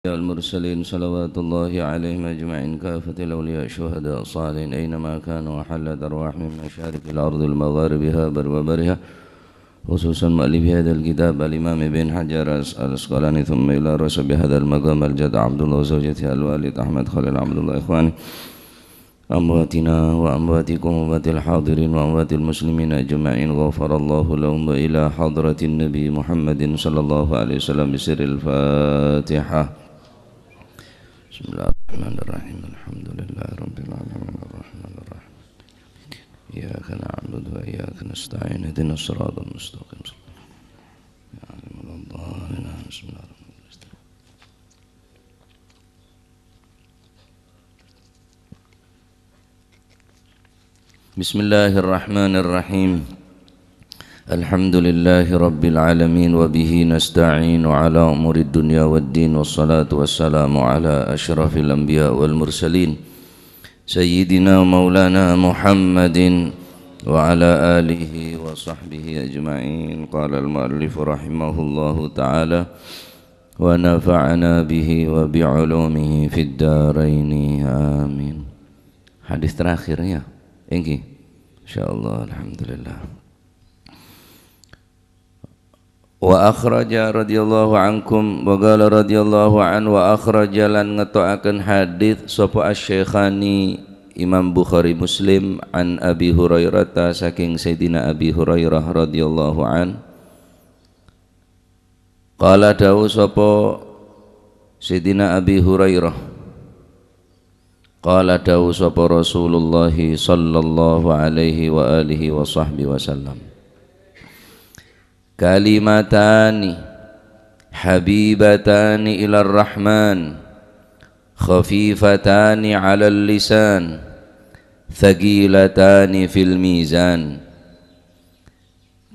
المرسلين صلوات الله عليهم أجمعين كافة الأولياء الشهداء الصالحين أينما كانوا وحلت أرواح من مشارق الأرض المغاربها بر وبرها خصوصا مؤلف هذا الكتاب الإمام ابن حجر الأسقلاني ثم إلى رسل بهذا المقام الجد عبد الله وزوجته الوالد أحمد خليل عبد الله إخواني أمواتنا وأمواتكم وأموات الحاضرين وأموات المسلمين أجمعين غفر الله لهم وإلى حضرة النبي محمد صلى الله عليه وسلم بسر الفاتحة. بسم الله الرحمن الرحيم الحمد لله رب العالمين الرحمن الرحيم إياك نعبد وإياك نستعين اهدنا الصراط المستقيم يا عالم الضالين بسم الله الرحمن الرحيم. بسم الله الرحمن الرحيم الحمد لله رب العالمين وبه نستعين على أمور الدنيا والدين والصلاة والسلام على أشرف الأنبياء والمرسلين سيدنا مولانا محمد وعلى آله وصحبه أجمعين. قال المؤلف رحمه الله تعالى ونفعنا به وبعلومه في الدارين آمين. Hadis terakhir ya ini insyaallah alhamdulillah. Wa akhraja radhiyallahu ankum wa qala radhiyallahu an wa akhraja lan ngetoaken hadits sapa asy-Syaikhani Imam Bukhari Muslim an Abi Hurairah saking Sayyidina Abi Hurairah radhiyallahu an qala dawu sapa Sayyidina Abi Hurairah qala dawu sapa Rasulullah sallallahu alaihi wa alihi wa sahbihi wasallam kalimatani habibatani ilar rahman khafifatani alal lisan thaqilatani fil mizan.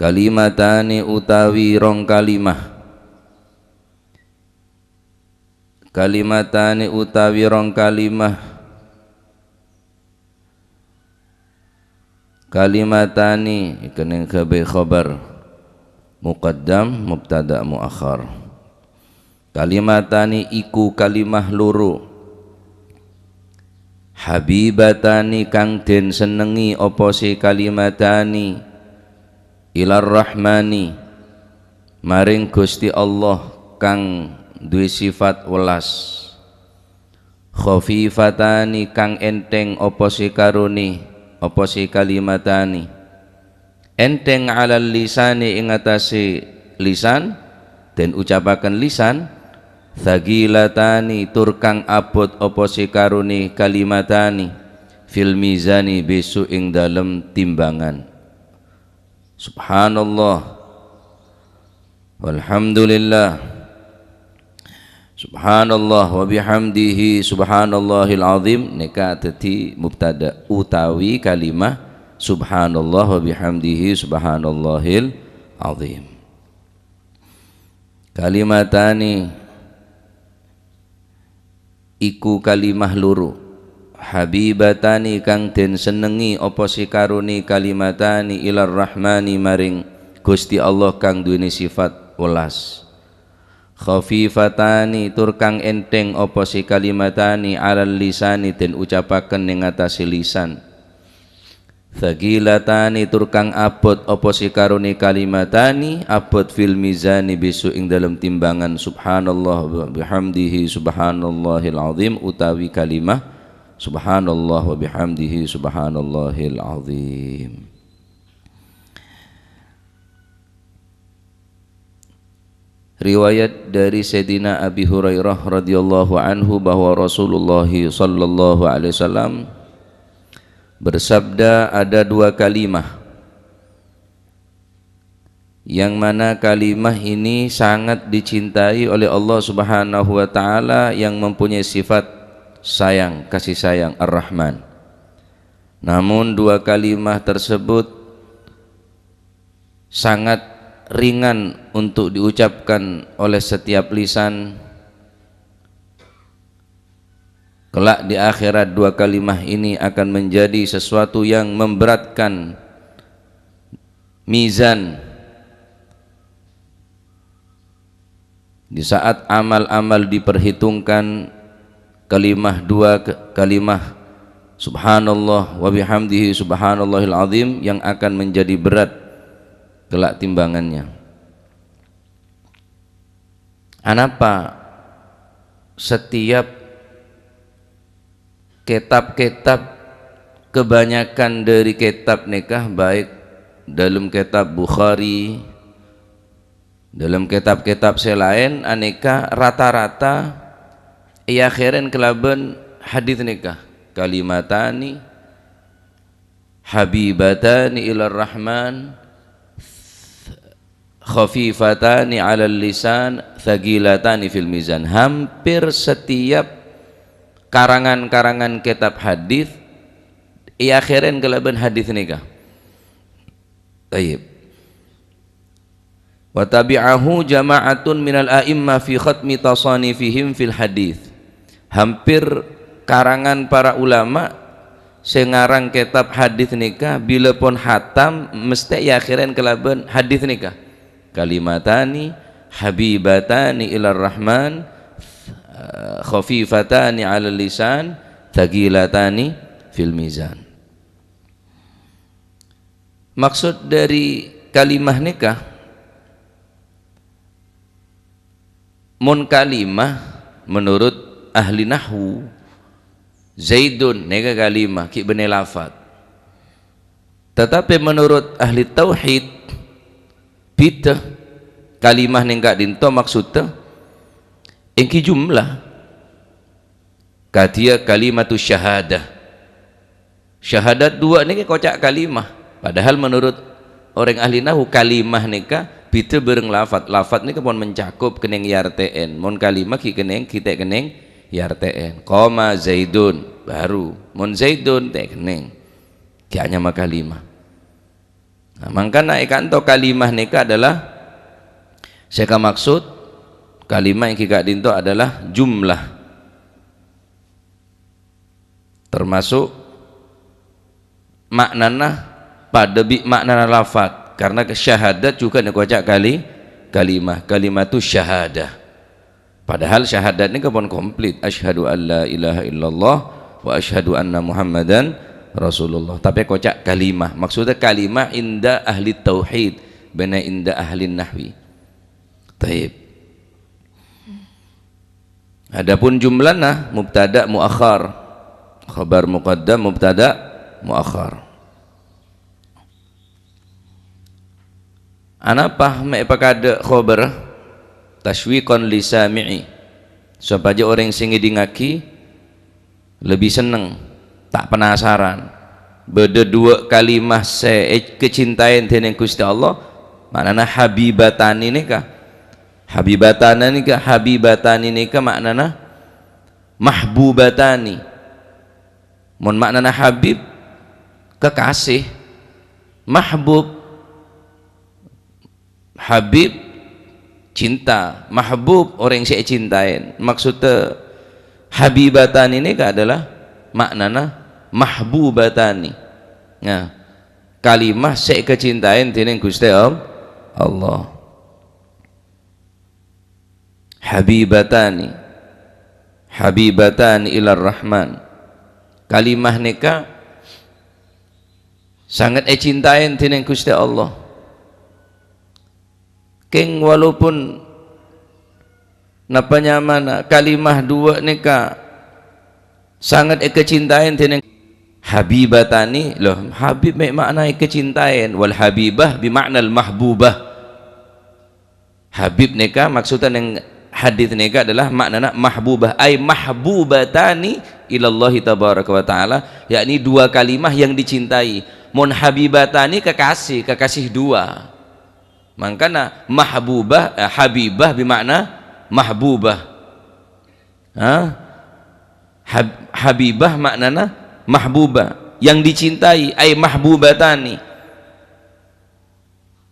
Kalimatani utawi rong kalimah, kalimatani utawi rong kalimah, kalimatani ikene khabar muqaddam mubtada muakhar. Kalimatani iku kalimah loro, habibatani kang den senengi apa si kalimatani ilar rahmani maring Gusti Allah kang duwe sifat welas, khafifatani kang enteng apa si karone apa si kalimatani enteng alal lisani ing atase lisan dan ucapaken lisan, thaqilatani tur kang abot apa sikarone kalimatani fil mizani besok ing dalem timbangan. Subhanallah walhamdulillah subhanallah wa bihamdihi subhanallahil azim nika dadi mubtada utawi kalimah subhanallah wa bihamdihi subhanallahil azim. Kalimatani iku kalimah loro, habibatani kang den senengi apa sikarone kalimatani ilar rahmani maring Gusti Allah kang duweni sifat welas, khafifatani tur kang enteng apa si kalimatani alal lisani den ucapaken ning atase lisan, thaqilatani tur kang abot apa sikarone kalimatani abot fil mizani besok ing dalam timbangan. Subhanallah wa bihamdihi subhanallahil azim utawi kalimah subhanallah wa bihamdihi subhanallahil azim. Riwayat dari Sayyidina Abi Hurairah radhiyallahu anhu bahwa Rasulullah sallallahu alaihi wasallam bersabda ada dua kalimah yang mana kalimah ini sangat dicintai oleh Allah Subhanahu wa taala yang mempunyai sifat sayang, kasih sayang Ar-Rahman. Namun dua kalimah tersebut sangat ringan untuk diucapkan oleh setiap lisan. Kelak di akhirat dua kalimah ini akan menjadi sesuatu yang memberatkan mizan Di saat amal-amal diperhitungkan, kalimah dua kalimah subhanallah wa bihamdihi subhanallahil azim yang akan menjadi berat kelak timbangannya. Anapa setiap kitab-kitab, kebanyakan dari kitab nikah, baik dalam kitab Bukhari, dalam kitab-kitab selain aneka, rata-rata akhiran kelaban hadis nikah, kalimatani habibatani ilar rahman khafifatani alal lisan thaqilatani fil mizan. Hampir setiap karangan-karangan kitab hadis akhiran kelaban hadis nikah. Baik. Wa tabi'ahu jama'atun minal a'imma fi khatmi tasanifihim fil hadis. Hampir karangan para ulama sengarang kitab hadis nikah bila pun hatam mesti akhiran kelaban hadis nikah, kalimatani habibatani ilar rahman khafifatani 'alal lisan thaqilatani fil mizan. Maksud dari kalimah nikah, mun kalimah menurut ahli nahwu Zaidun nega kalimah ki bene lafad, tetapi menurut ahli tauhid bita kalimah nengka dinto maksudnya engki jumlah kadia kalimatus syahadah, syahadat dua nega kocak kalimah. Padahal menurut orang ahli nahwu kalimah nikah bita bereng lafad, lafad ni pun mencakup keneng yartn, mon kalimah ki keneng kita keneng yartn. Qoma Zaidun baru mon Zaidun te keneng ki hanya kalimah. Nah, mangkana ikanto kalimah nikah adalah seka maksud kalimah yang kika dinto adalah jumlah, termasuk maknana pada makna lafad, karena syahadat juga nak baca kalimatus syahadah. Padahal syahadat ni kan komplit, asyhadu an la ilaha illallah wa asyhadu anna muhammadan rasulullah, tapi kocak kalimah, maksudnya kalimah inda ahli tauhid bena inda ahli nahwi. Taib. Adapun jumlana mubtada muakhar, khabar muqaddam mubtada muakhar. Anapa pakada khobar tashwiqan li sami'i, supaya orang sing ngidingaki lebih seneng, tak penasaran. Beda dua kalimah kecintaan dengan Gusti Allah, maknana habibatani nikah, habibatana nikah, habibatani nikah maknana mahbubatani. Mun maknana habib kekasih, mahbub habib cinta, mahbub orang yang saya cintain. Maksudnya habibatan ini adalah maknana mahbubatani. Nah, kalimah saya kecintain dengan Gusti Allah. Habibatani, habibatani ilar rahman. Kalimah nikah sangat cintain dengan Gusti Allah. Keng walaupun napa nyamana kalimah dua nikah sangat kecintaan dengan habibatani loh, habib makna kecintaan, wal habibah bimakna al mahbubah. Habib nikah maksudnya yang hadis nikah adalah maknana mahbubah, ay mahbubatani ilallahi tabaraka wa taala, yakni dua kalimah yang dicintai. Mun habibatani kekasih, kekasih dua. Makanya mahbubah habibah bimakna mahbubah. Habibah maknana mahbubah, yang dicintai, ay mahbubatani.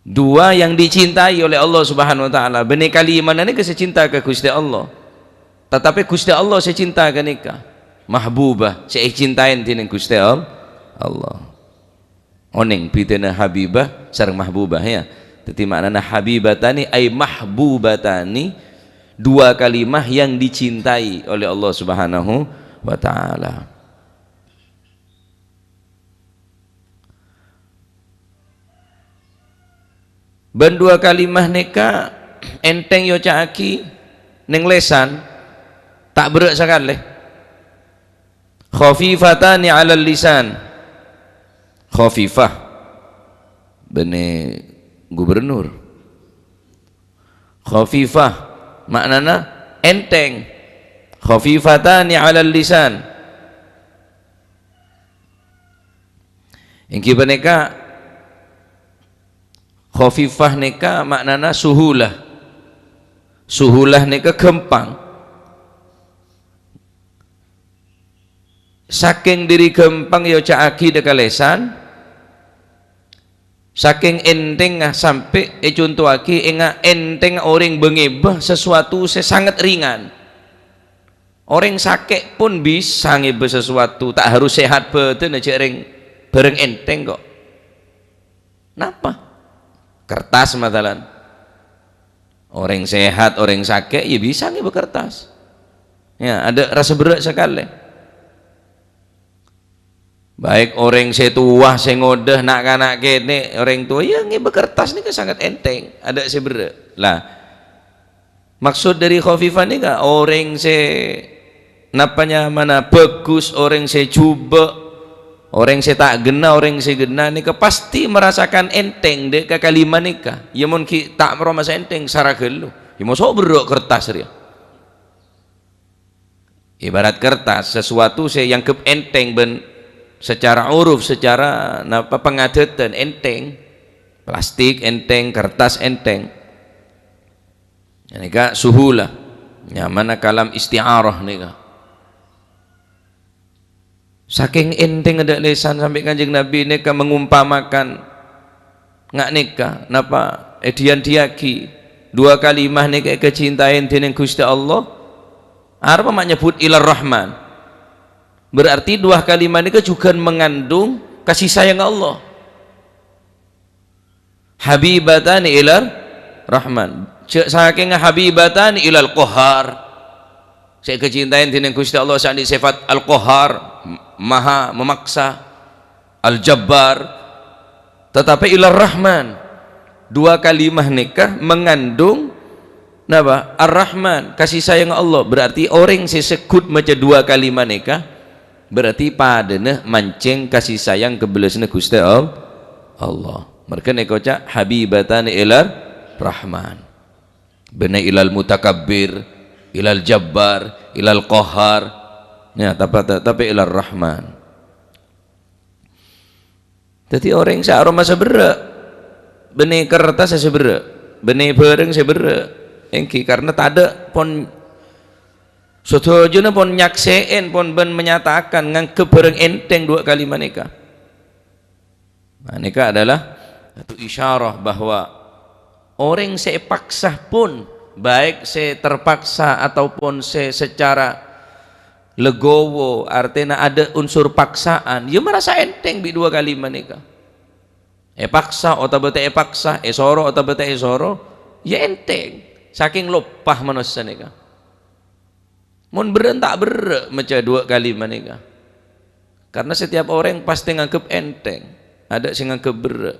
Dua yang dicintai oleh Allah Subhanahu wa taala. Benih kalimah ini saya cinta ke Gusti Allah. Tetapi Gusti Allah saya cinta ke nikah. Mahbubah saya cintain dengan Gusti Allah. Oneng pitena habibah sareng mahbubah ya. Jadi maknana habibatani ay mahbubatani, Dua kalimah yang dicintai oleh Allah Subhanahu wa taala. Ben dua kalimah neka enteng yo caaki neng lesan tak berat sekali. Khafifatani 'alal lisan. Khafifah bene gubernur. Khafifah maknana enteng. Khafifatani 'alal lisan. Engki beneka khafifah neka maknana suhulah. Suhulah neka gampang. Saking diri gampang yo caaki deka lesan. Saking enteng sampai contoh aki enga enteng orang bengebah sesuatu sangat ringan. Orang sakit pun bisa ngebah sesuatu, tak harus sehat betul aja bareng enteng kok. Kenapa? Kertas matalan. Orang sehat, orang sakit ya bisa ngebah kertas. Ya, ada rasa berat sekali. Baik orang setua sengodah nak kanak kene orang tua ya ngebah kertas ni kan sangat enteng, ada sebera lah. Maksud dari khafifah ni kan orang napanya mana bagus, orang coba, orang tak gena, orang gena ni kan pasti merasakan enteng dek ke kalimat ni kan. Ya mun ki tak merasa enteng saragelu. Ya mau berok kertas dia. Ibarat kertas sesuatu yang ke enteng ben secara uruf, secara napa pengadatan enteng, plastik enteng, kertas enteng. Ini kak suhulah, nyaman kalam isti'arah nih kak. Saking enteng ada lesan sampai kanjeng Nabi nih kak mengumpamakan ngak nikah, napa edian diaki dua kalimah nih kak kecintaan dengan Gusti Allah. Arba menyebut ilar Rahman. Berarti dua kalimat ini juga mengandung kasih sayang Allah. Habibatan ilal Rahman. Saking habibatan ilal Qahar. Saya kecintaan dengan Gusti Allah saat sifat Al-Qahar, maha memaksa, Al-Jabbar. Tetapi ilal Rahman. Dua kalimat nikah mengandung napa? Ar-Rahman, kasih sayang Allah. Berarti orang sesekut macam dua kalimat nikah berarti padana mancing kasih sayang kebelasna Gusti Allah. Mereka nekoca habibatan ilal Rahman. Bena ilal mutakabbir, ilal jabbar, ilal qahar. Ya, tapi ilal Rahman. Jadi orang searoma sebera. Bene kertas sebera. Bene bareng sebera. Engki karena tak ada pon Sotojuna pun nyakseen pun ben menyatakan ngang kebereng enteng dua kalimat nikah. Nah, nikah adalah satu isyarah bahwa orang sepaksa pun baik terpaksa ataupun secara legowo artinya ada unsur paksaan dia merasa enteng di dua kalimat nikah. Paksa atau bete paksa, esoro atau bete esoro ya enteng saking lopah manusia nikah. Mun beren tak ber macam dua kalimat nikah. Karena setiap orang pasti nganggep enteng. Ada sing nganggep ber.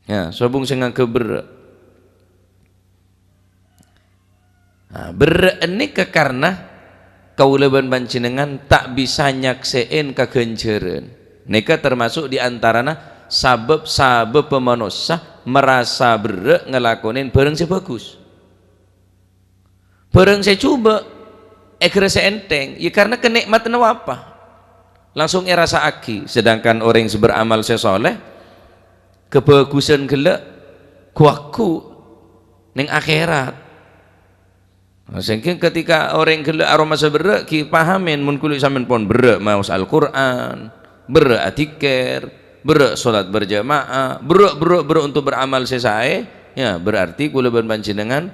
Ya, sobung sing nganggep ber. Nah, ber ini karena kaulaban panjenengan tak bisa nyaksein kegenjeren. Nika termasuk diantaranya sabab pemanusia merasa ber ngelakonin bareng sebagus. Barang saya coba saya enteng ya karena kenikmatan apa langsung rasa aki. Sedangkan orang yang beramal sesoleh kebagusan gelak kuaku neng akhirat. Sehingga ketika orang gelak aroma seberak ki pahamin mun kulit sampean pon berak maus Al-Qur'an, berak atikir, berak salat berjamaah, berak untuk beramal sesae ya berarti kula panjenengan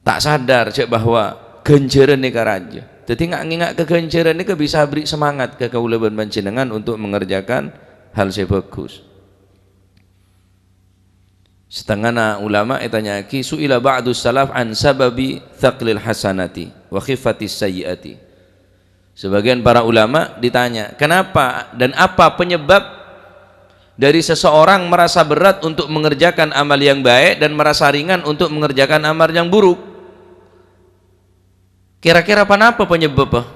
tak sadar cek bahwa genjeran ni raja. Jadi ngak ke genjeran ni bisa beri semangat ke kaulaban panjenengan untuk mengerjakan hal sebagus. Setengah ulama tanya ki suila ba'du salaf an sababi thaqlil hasanati wa khifatis sayyiati. Sebagian para ulama ditanya, kenapa dan apa penyebab dari seseorang merasa berat untuk mengerjakan amal yang baik dan merasa ringan untuk mengerjakan amal yang buruk? Kira-kira apa penyebab?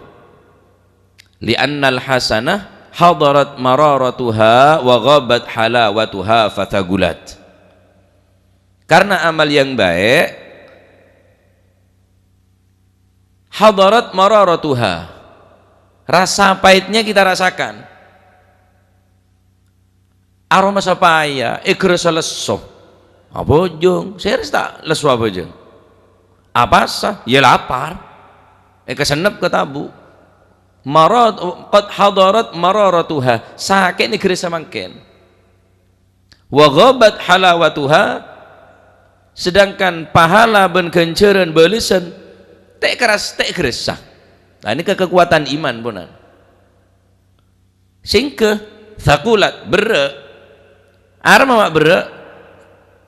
Li'annal hasanah hadarat mararatuha wa ghabat halawatuha fathagulat. Karena amal yang baik hadarat mararatuha, rasa pahitnya kita rasakan. Aroma sapaya ikrasa leso apa jeng serius tak lesu apa jeng apa sah ya lapar kesenep ke tabu marad qad hadarat mararatuha sakit ikrasa mangken wa ghabat halawatuha, sedangkan pahala ben kenceren belisan tak keras tak keresah. Nah ini kekuatan iman punan singke thakulat bere arma bere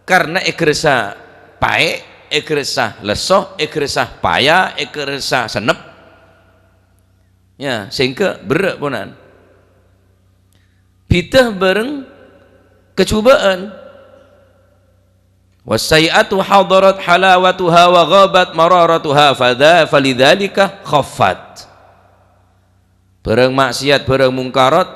karena ikresa pae ikresa lesoh ikresa paya ikresa senep ya singke bere punan pitah bareng kecubaan. Wasai'atu hadarat halawatuha wa ghabat mararatuha falidzalika khaffat. Bareng maksiat bareng mungkarat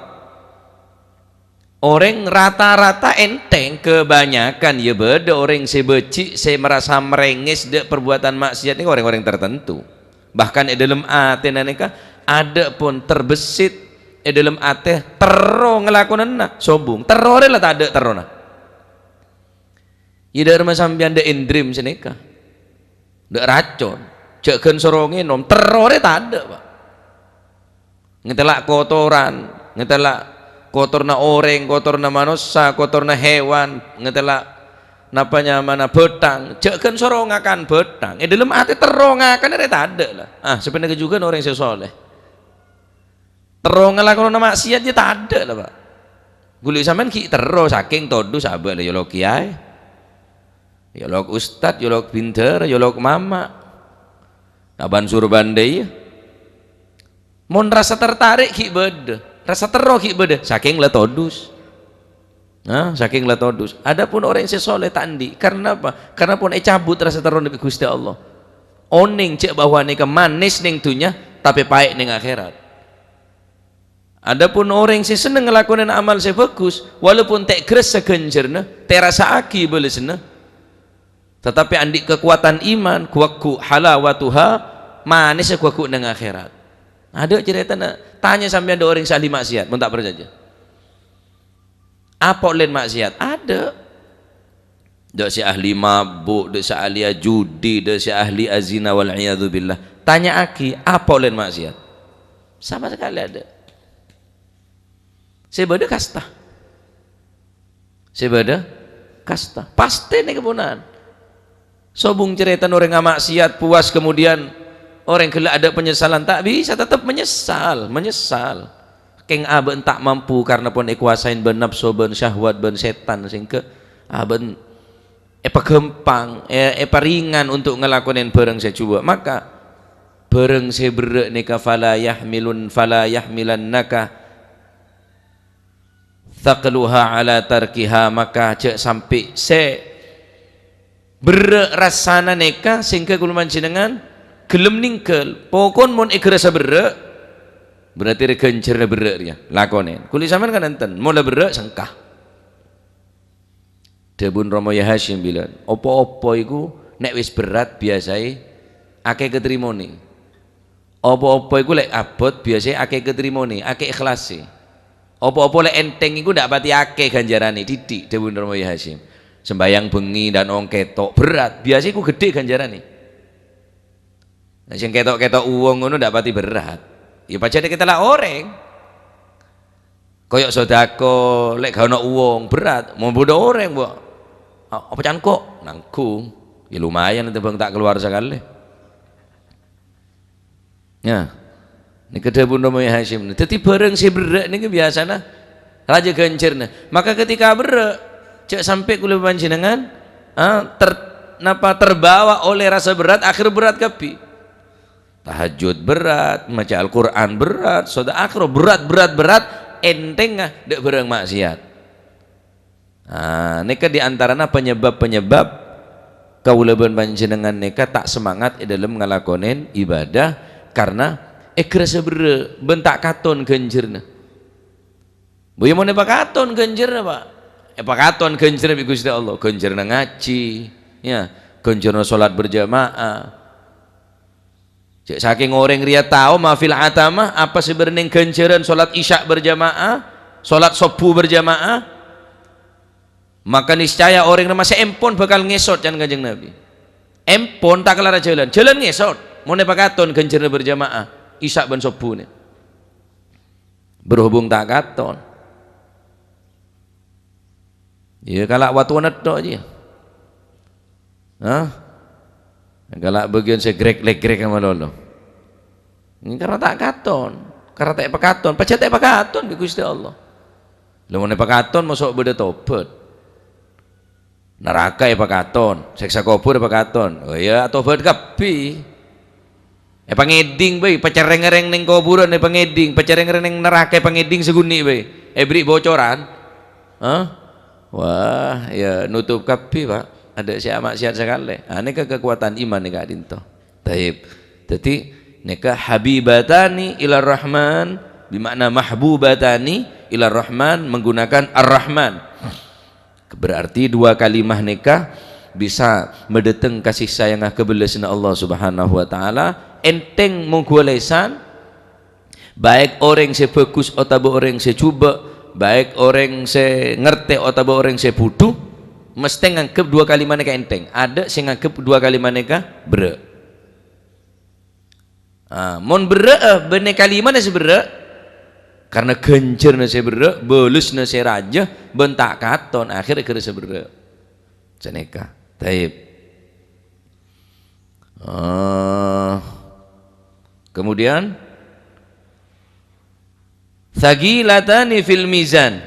orang rata-rata enteng, kebanyakan ya beda orang sebeci saya merasa merengis dek perbuatan maksiat ini orang-orang tertentu. Bahkan di dalam ate naneka ada pun terbesit di dalam ate terro ngelakunan sombong terore lah tak ada terona. Ida rumah sampean de indrim seneka, de racun, cekan sorongin nom terore tak ada pak. Ngetelak kotoran, ngetelak kotorna orang, kotorna manusia, kotorna hewan, ngetelak napanya mana betang, cekan sorongakan betang. Dalam hati terongakan ada tak ada lah. Sebenarnya juga orang sesoleh. Terongalakan nama maksiat dia tak ada lah pak. Guli sampean ki terus saking todu sabar lah yolo kiai. Yolok ustad, yolok pinter, yolok mama aban surban deh mon rasa tertarik ki beda rasa terro ki beda saking letodus saking letodus. Adapun orang yang sesoleh tandi karena apa? Karena pun cabut rasa terro dari Gusti Allah oning cek bahwa nika manis ning dunya tapi pahit ning akhirat. Adapun orang yang seneng ngelakuin amal saya bagus walaupun tak keres segenjerna terasa aki belesna tetapi andik kekuatan iman kuaku halawatuha manis kuaku nang akhirat. Ada cerita tanya sampai ada orang sahli maksiat pun tak percaya apa lain maksiat ada dak si ahli mabuk dak si ahli judi dak si ahli azina wal iyadu billah tanya aki apa lain maksiat sama sekali ada. Sebeda kasta pasti nih kepunan sobung cerita orang yang maksiat puas kemudian orang kelak ada penyesalan tak bisa tetap menyesal keng aben tak mampu karena pun ikuasain ben nafsu ben syahwat ben setan sehingga aben gempang ringan untuk ngelakuin bareng saya coba maka bareng saya berek nika fala yahmilannaka thaqluha ala tarkiha maka cek sampai se berek rasana neka sehingga kuluman jenengan gelem ningkel pokon mon ikrasa berek berarti regencer berek dia lakonen kuli sampean kan enten mula berek sengkah Debun Romo Ya Hashim bilang opo-opo iku nek wis berat biasai akeh ketrimone opo-opo iku lek abot biasai akeh ketrimone akeh ikhlase opo-opo lek enteng iku ndak pati akeh ganjarane didik Debun Romo Ya Hashim. Sembayang bengi dan ong ketok berat biasanya ku gede ganjaran nih nah yang ketok-ketok uang ngono ndak pati berat ya pacane kita lah orang koyok sodako lek gak ono uang berat mau bodoh orang bu apa can kok nanggung ya lumayan nanti bang tak keluar sekali ya ini kedai Bunda Maya Hashim jadi bareng si berat ini biasanya raja ganjarnya maka ketika berat cek sampai kula panjenengan terbawa oleh rasa berat, akhir berat kapi. Tahajud berat, maca Al-Quran berat, soda akhir berat, enteng dek berang maksiat. Neka diantaranya penyebab kaulaban panjenengan neka tak semangat dalam ngalakonin ibadah karena kerasa bentak katon genjerna. Boya mau nepak katon genjerna pak. Pak katon genjerna bi Gusti Allah, genjerna ngaji, ya, genjerna salat berjamaah. Cek saking orang ria tahu mafil atamah apa sebenarnya genjeran salat isya berjamaah, salat subuh berjamaah, maka niscaya orang yang masih empon bakal ngesot kan Kanjeng Nabi. Empon tak kelar jalan ngesot. Mau nepakaton genjeran berjamaah isya ben subuh nih. Berhubung tak katon. Ya kalau waktu netok aja. Kalau bagian saya grek sama lolo. Ini karena tak katon, karena tak pekaton, pacet tak pekaton di Gusti Allah. Lalu mau pekaton masuk beda tobat. Neraka ya pekaton, seksa kubur ya pekaton. Oh ya tobat kapi. Pangeding bae, pacereng-ereng ning kuburan pangeding, pacereng-ereng ning neraka pangeding seguni bae. Beri bocoran. Wah, ya nutup kapi, Pak. Ada siapa maksiat sekali. Ini kekuatan iman nih Kak Dinto. Taib. Jadi neka habibatani ilar rahman bermakna mahbubatani ilar rahman menggunakan ar-rahman. Berarti dua kalimah neka bisa mendeteng kasih sayang kebelasana Allah Subhanahu wa taala enteng menggulesan baik orang se fokus atau orang se coba baik orang se ngerti atau orang se butuh mesti nganggep dua kalimat neka enteng. Ada sing nganggep dua kalimat neka bre. Mon bre bene kalimat nasi bre karena genjer nasi bre, bolus nasi raja, bentak katon akhirnya kira sebre. Ceneka. Taib. Kemudian thaqilatani fil mizan.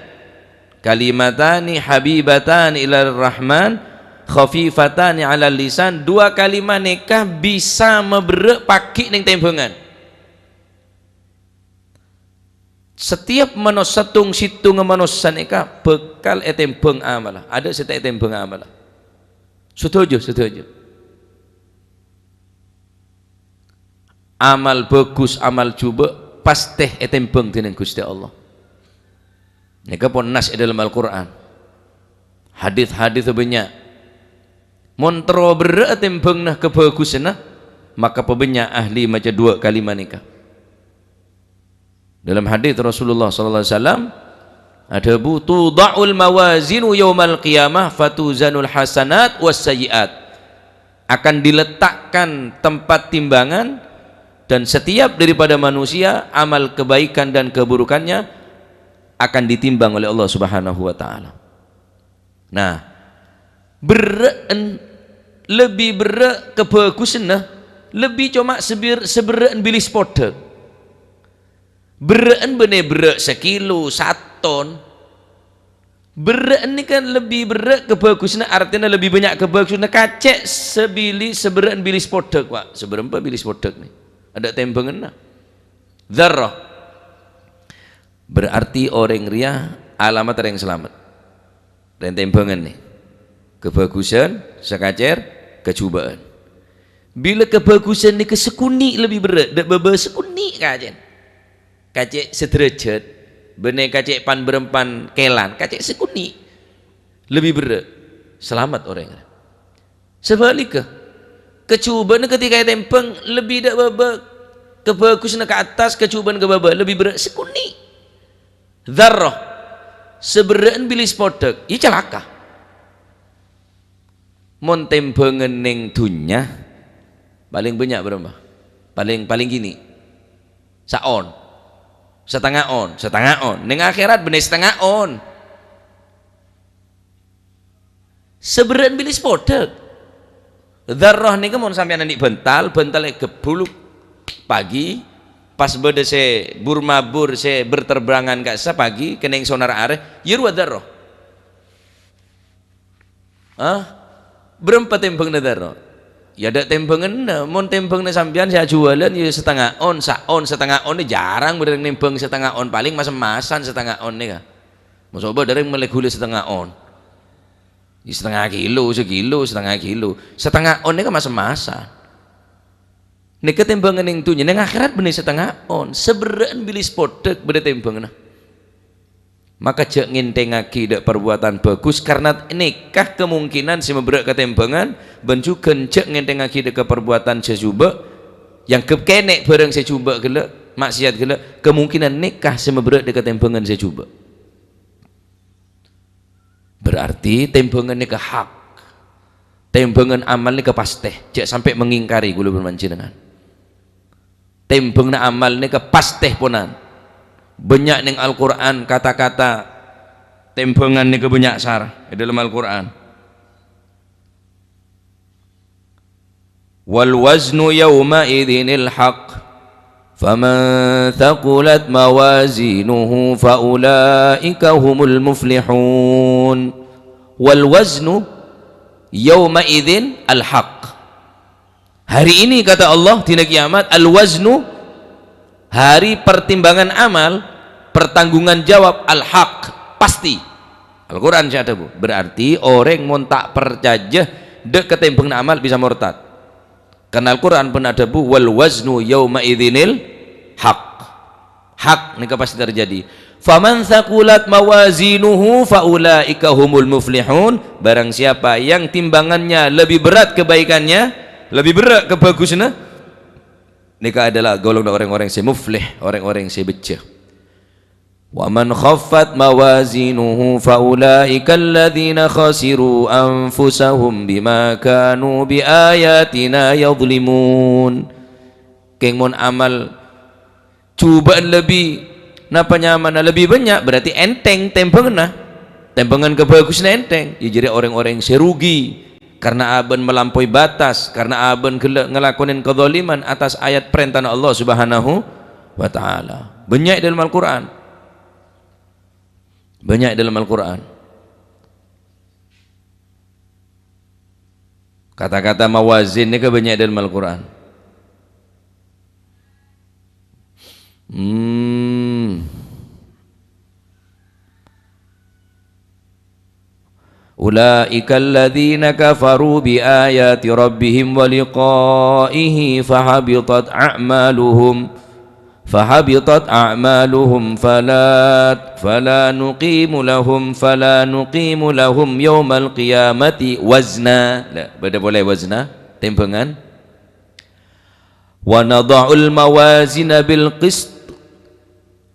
Kalimatani habibatani ilar rahman khafifatani ala lisan. Dua kalimat nikah bisa meberek paki ning tembengan. Setiap manusia setung situng manusia nikah bekal etembeng amalah. Ada setiap etembeng amalah. Setuju. Amal bagus, amal coba pasti etembeng dengan Gusti Allah. Nika pun nas dalam Al-Quran. Hadis-hadis banyak. Montro berat tembeng nah kebagusan maka pebanyak ahli maca dua kalimat nikah. Dalam hadis Rasulullah sallallahu alaihi wasallam ada tuda'ul mawazinu yaumal qiyamah fatuzanul hasanat was sayyiat. Akan diletakkan tempat timbangan dan setiap daripada manusia amal kebaikan dan keburukannya akan ditimbang oleh Allah Subhanahu wa taala. Nah, lebih kebagusan lebih cuma seberaan bilis podek. Beraan bener sekilo, saton. Beraan ini kan lebih kebagusan artinya lebih banyak kebagusan kacek seberaan bilis podek, Pak. Seberapa bilis podek nih? Ada tembengan dzarrah. Berarti orang ria alamat orang selamat dan tembangan nih kebagusan sekacer kecubaan. Bila kebagusan ini kesekuni lebih berat dak bebe sekuni kajen kacek sederajat bener kacek pan berempan kelan kacek sekuni lebih berat selamat orang. Sebaliknya kecubaan ketika tempeng lebih dak bebe kebagusan ke atas kecubaan ke bawah lebih berat sekuni. Dzarrah seberaan bilis podek ya celaka. Mon tembengen ning dunya paling banyak berapa? Paling gini saon setengah on ning akhirat bener setengah on. Seberaan bilis podek. Dzarrah niku mon sampeyan nek bental gebuluk pagi pas beda se burmabur se berterbangan kak pagi keneng sonar areh yurwa dzarrah. Berapa tembang nadaro? Ya ada tembangan, mon tembang sampean saya jualan ya setengah on, setengah on ini jarang bener nembang setengah on, paling masam-masan setengah on nih kah. Masuk apa dari mulai gula setengah on, ya, setengah kilo, sekilo, setengah kilo, setengah on ini kan masam-masan. Nih ketembangan yang tuh, yang akhirat bener setengah on, seberaan bilis podek bener tembangan. Maka jangan ngintengaki dak perbuatan bagus karena nikah kemungkinan si meberak ketembangan bencukan jangan ngintengaki dak perbuatan sejuba yang kekenek bareng sejuba gila maksiat gila kemungkinan nikah si meberak dak ketembangan sejuba. Berarti tembangan nikah hak, tembangan amal nikah pasteh, jangan sampai mengingkari gula bermanci dengan tembang na amal ni kepasteh ponan banyak ning Al-Quran kata-kata tembangan ni kebanyak sar dalam Al-Quran. Wal waznu yawma idhinil haq faman thaqulat mawazinuhu faulaika humul muflihun. Wal waznu yawma idhin al haq, hari ini kata Allah di kiamat al-waznu hari pertimbangan amal pertanggungan jawab al-haq pasti Al-Quran saya bu berarti orang mau tak percaya dek ketembang amal bisa murtad karena Al-Quran pun ada bu wal waznu yawma idhinil haq ini pasti terjadi. Faman thaqulat mawazinuhu faulaika humul muflihun, barang siapa yang timbangannya lebih berat kebaikannya lebih berat kebagusannya nikah adalah golongan orang-orang yang muflih, orang-orang yang becah. Wa man khaffat mawazinuhu faulaika alladzina khasiru anfusahum bima kanu biayatina yadhlimun. Keng mon amal cobaan lebih napa nyaman lebih banyak berarti enteng tembangan kebagusan enteng ya jadi orang-orang yang serugi karena aben melampaui batas, karena aben ngelakonin kezaliman atas ayat perintah Allah Subhanahu wa taala. Banyak dalam Al-Qur'an. Banyak dalam Al-Qur'an. Kata-kata mawazin ini banyak dalam Al-Qur'an. Ulaika alladzina kafaru bi ayati rabbihim wa liqa'ihi fahabitat a'maluhum fala nuqimu lahum yawmal qiyamati wazna. Bada boleh wazna timbangan. Wa nadha'ul mawazina bil qist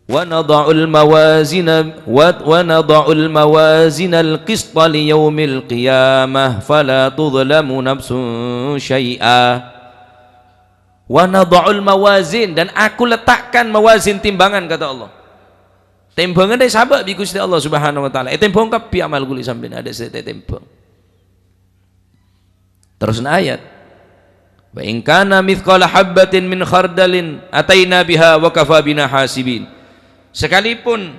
ونضع الموازين القسط ليوم القيامة فلا تظلم نفس شيئا. ونضع الموازين, dan aku letakkan mawazin timbangan kata Allah. Timbangan dari sahabat bi Gusti Allah Subhanahu wa taala. Timbang kapi amal guli sampeyan ada sete timbang. Terus ayat. Wa in kana mithqala habatin min khardalin ataina biha wa kafa bina hasibin. Sekalipun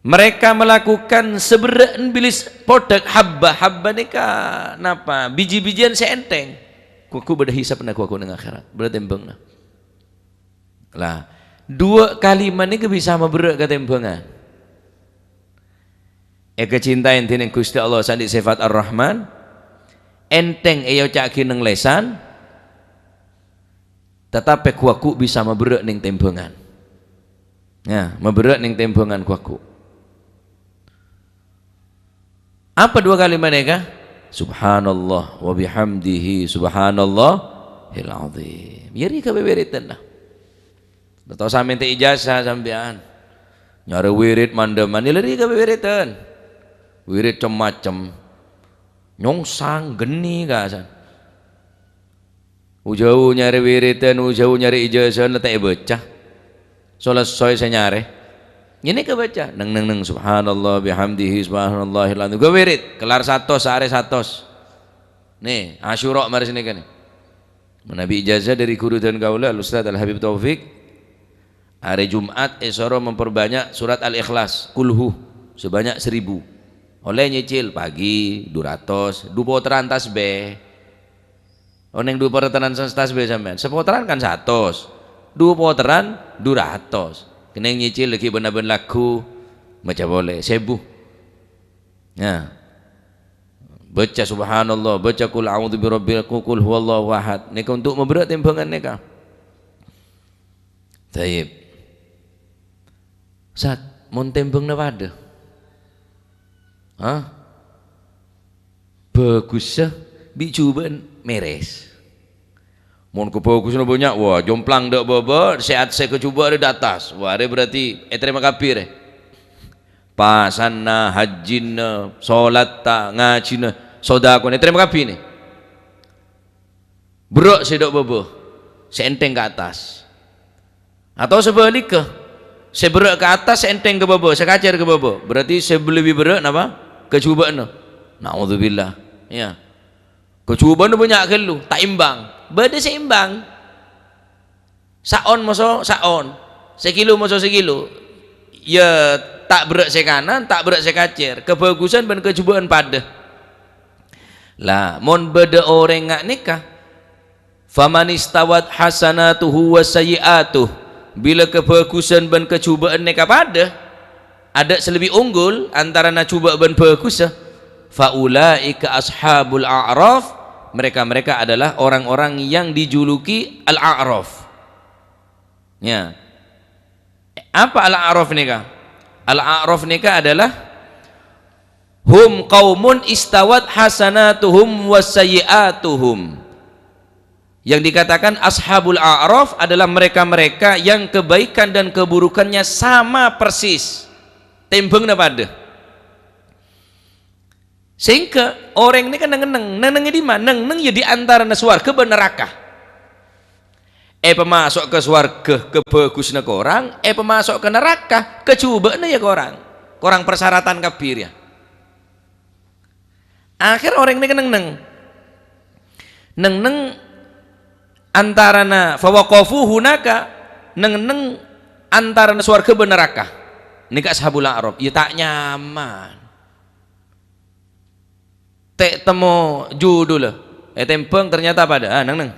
mereka melakukan seberaan bilis podek habba nika napa biji-bijian seenteng kuku beda hisap nak kuku nang akhirat berarti tembang lah dua kalimat ini bisa memberak ke tembangan kecintaan tineng Gusti Allah sandi sifat Ar-Rahman enteng ayo cak nang lesan tetapi kuku bisa memberak ning tembangan. Ya, memberat ning tembangan kuaku. Apa dua kalimat mereka? Subhanallah wa bihamdihi subhanallahil azim. Yari kabeberitan dah. Tahu sampean teh ijazah sampean. Nyari wirid mandaman lari kabeberitan. Wirid macam nyongsang geni kasan. Ujau nyari wiridan, ujau nyari ijazah letak baca. Selesai saya nyari ini kebaca neng subhanallah bihamdihi subhanallahil azim gue wirid kelar satos sehari satos nih Asyura mari sini kan menabi ijazah dari guru dan kaula Ustaz Al-Habib Taufik hari Jumat esoro memperbanyak surat Al-Ikhlas kulhu sebanyak 1000 oleh nyicil pagi 200 dupo teran tasbih oneng dupo teran tasbih sampean sepoteran kan 100 dupo teran 200 kena nyicil lagi benar-benar lagu macam boleh 1000 ya baca subhanallah baca kul a'udzu birabbil kul huwallahu ahad nika untuk memberat timbangan nika taib Ustaz mun tembang napa ada bagus bi cuban meres mun kebagusan banyak wah jomplang dak bobot sehat saya kecuba ada di atas wah ada berarti terima kapir pasanna hajjinna solatta ngajina sodakone terima kapir nih berok sedok bobo seenteng ke atas atau sebaliknya saya berak ke atas enteng ke bawah saya kacer ke bawah berarti saya lebih berak apa kecubaan naudzubillah ya kecubaan banyak kelu tak imbang beda seimbang saon maso saon sekilo maso sekilo ya tak berak saya kanan tak berak saya kacer kebagusan dan kecubaan pada lah mon beda orang ngak nikah famanistawat hasanatuhu wa sayyi'atuh bila kebagusan dan kecubaan mereka pada ada selebih unggul antara na cuba dan bagus faulaika ashabul a'raf mereka adalah orang-orang yang dijuluki al-a'raf ya apa al-a'raf nikah al-a'raf nikah adalah hum qaumun istawat hasanatuhum wasayyi'atuhum yang dikatakan ashabul a'raf adalah mereka-mereka yang kebaikan dan keburukannya sama persis tembengna pada sehingga orang ini kan neng di mana neng ya di antara swarga dan neraka pemasok ke swarga kebagusna ke orang pemasok ke neraka kecubana ya ke orang persyaratan kabir ya akhir orang ini kan neng antarana fawaqafu hunaka neng antarana swarga ben neraka nika ashabul a'raf ya tak nyaman tek temu judul tempeng ternyata pada neng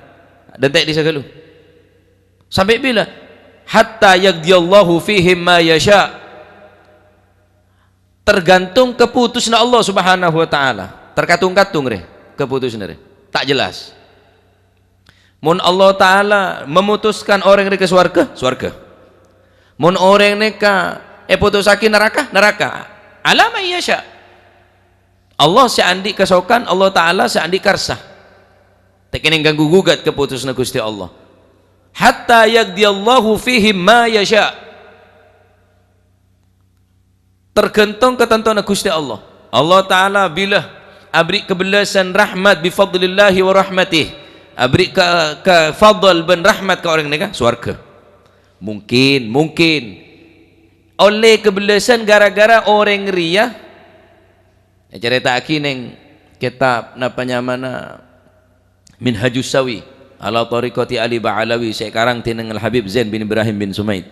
dan tek di segala sampai bila hatta yaqdiyallahu fihim ma yasha tergantung keputusan Allah subhanahu wa ta'ala terkatung-katung keputusan tak jelas mun Allah Ta'ala memutuskan orang ke swarga mun orang neka putusake neraka alama yasha Allah seandi kesokan Allah Ta'ala seandi karsa tekene ganggu gugat keputusan Gusti Allah hatta yaqdiyallahu fihim ma yasha tergantung ketentuan Gusti Allah Allah Ta'ala bila abri kebelasan rahmat bifadlillahi wa rahmatih abri ke fadl ben rahmat ke orang nikah swarga mungkin oleh kebelasan gara-gara orang ria cerita aki neng kitab napanya mana Minhajus Sawi ala tariqati Ali Ba'alawi sekarang tineng Al Habib Zain bin Ibrahim bin Sumaid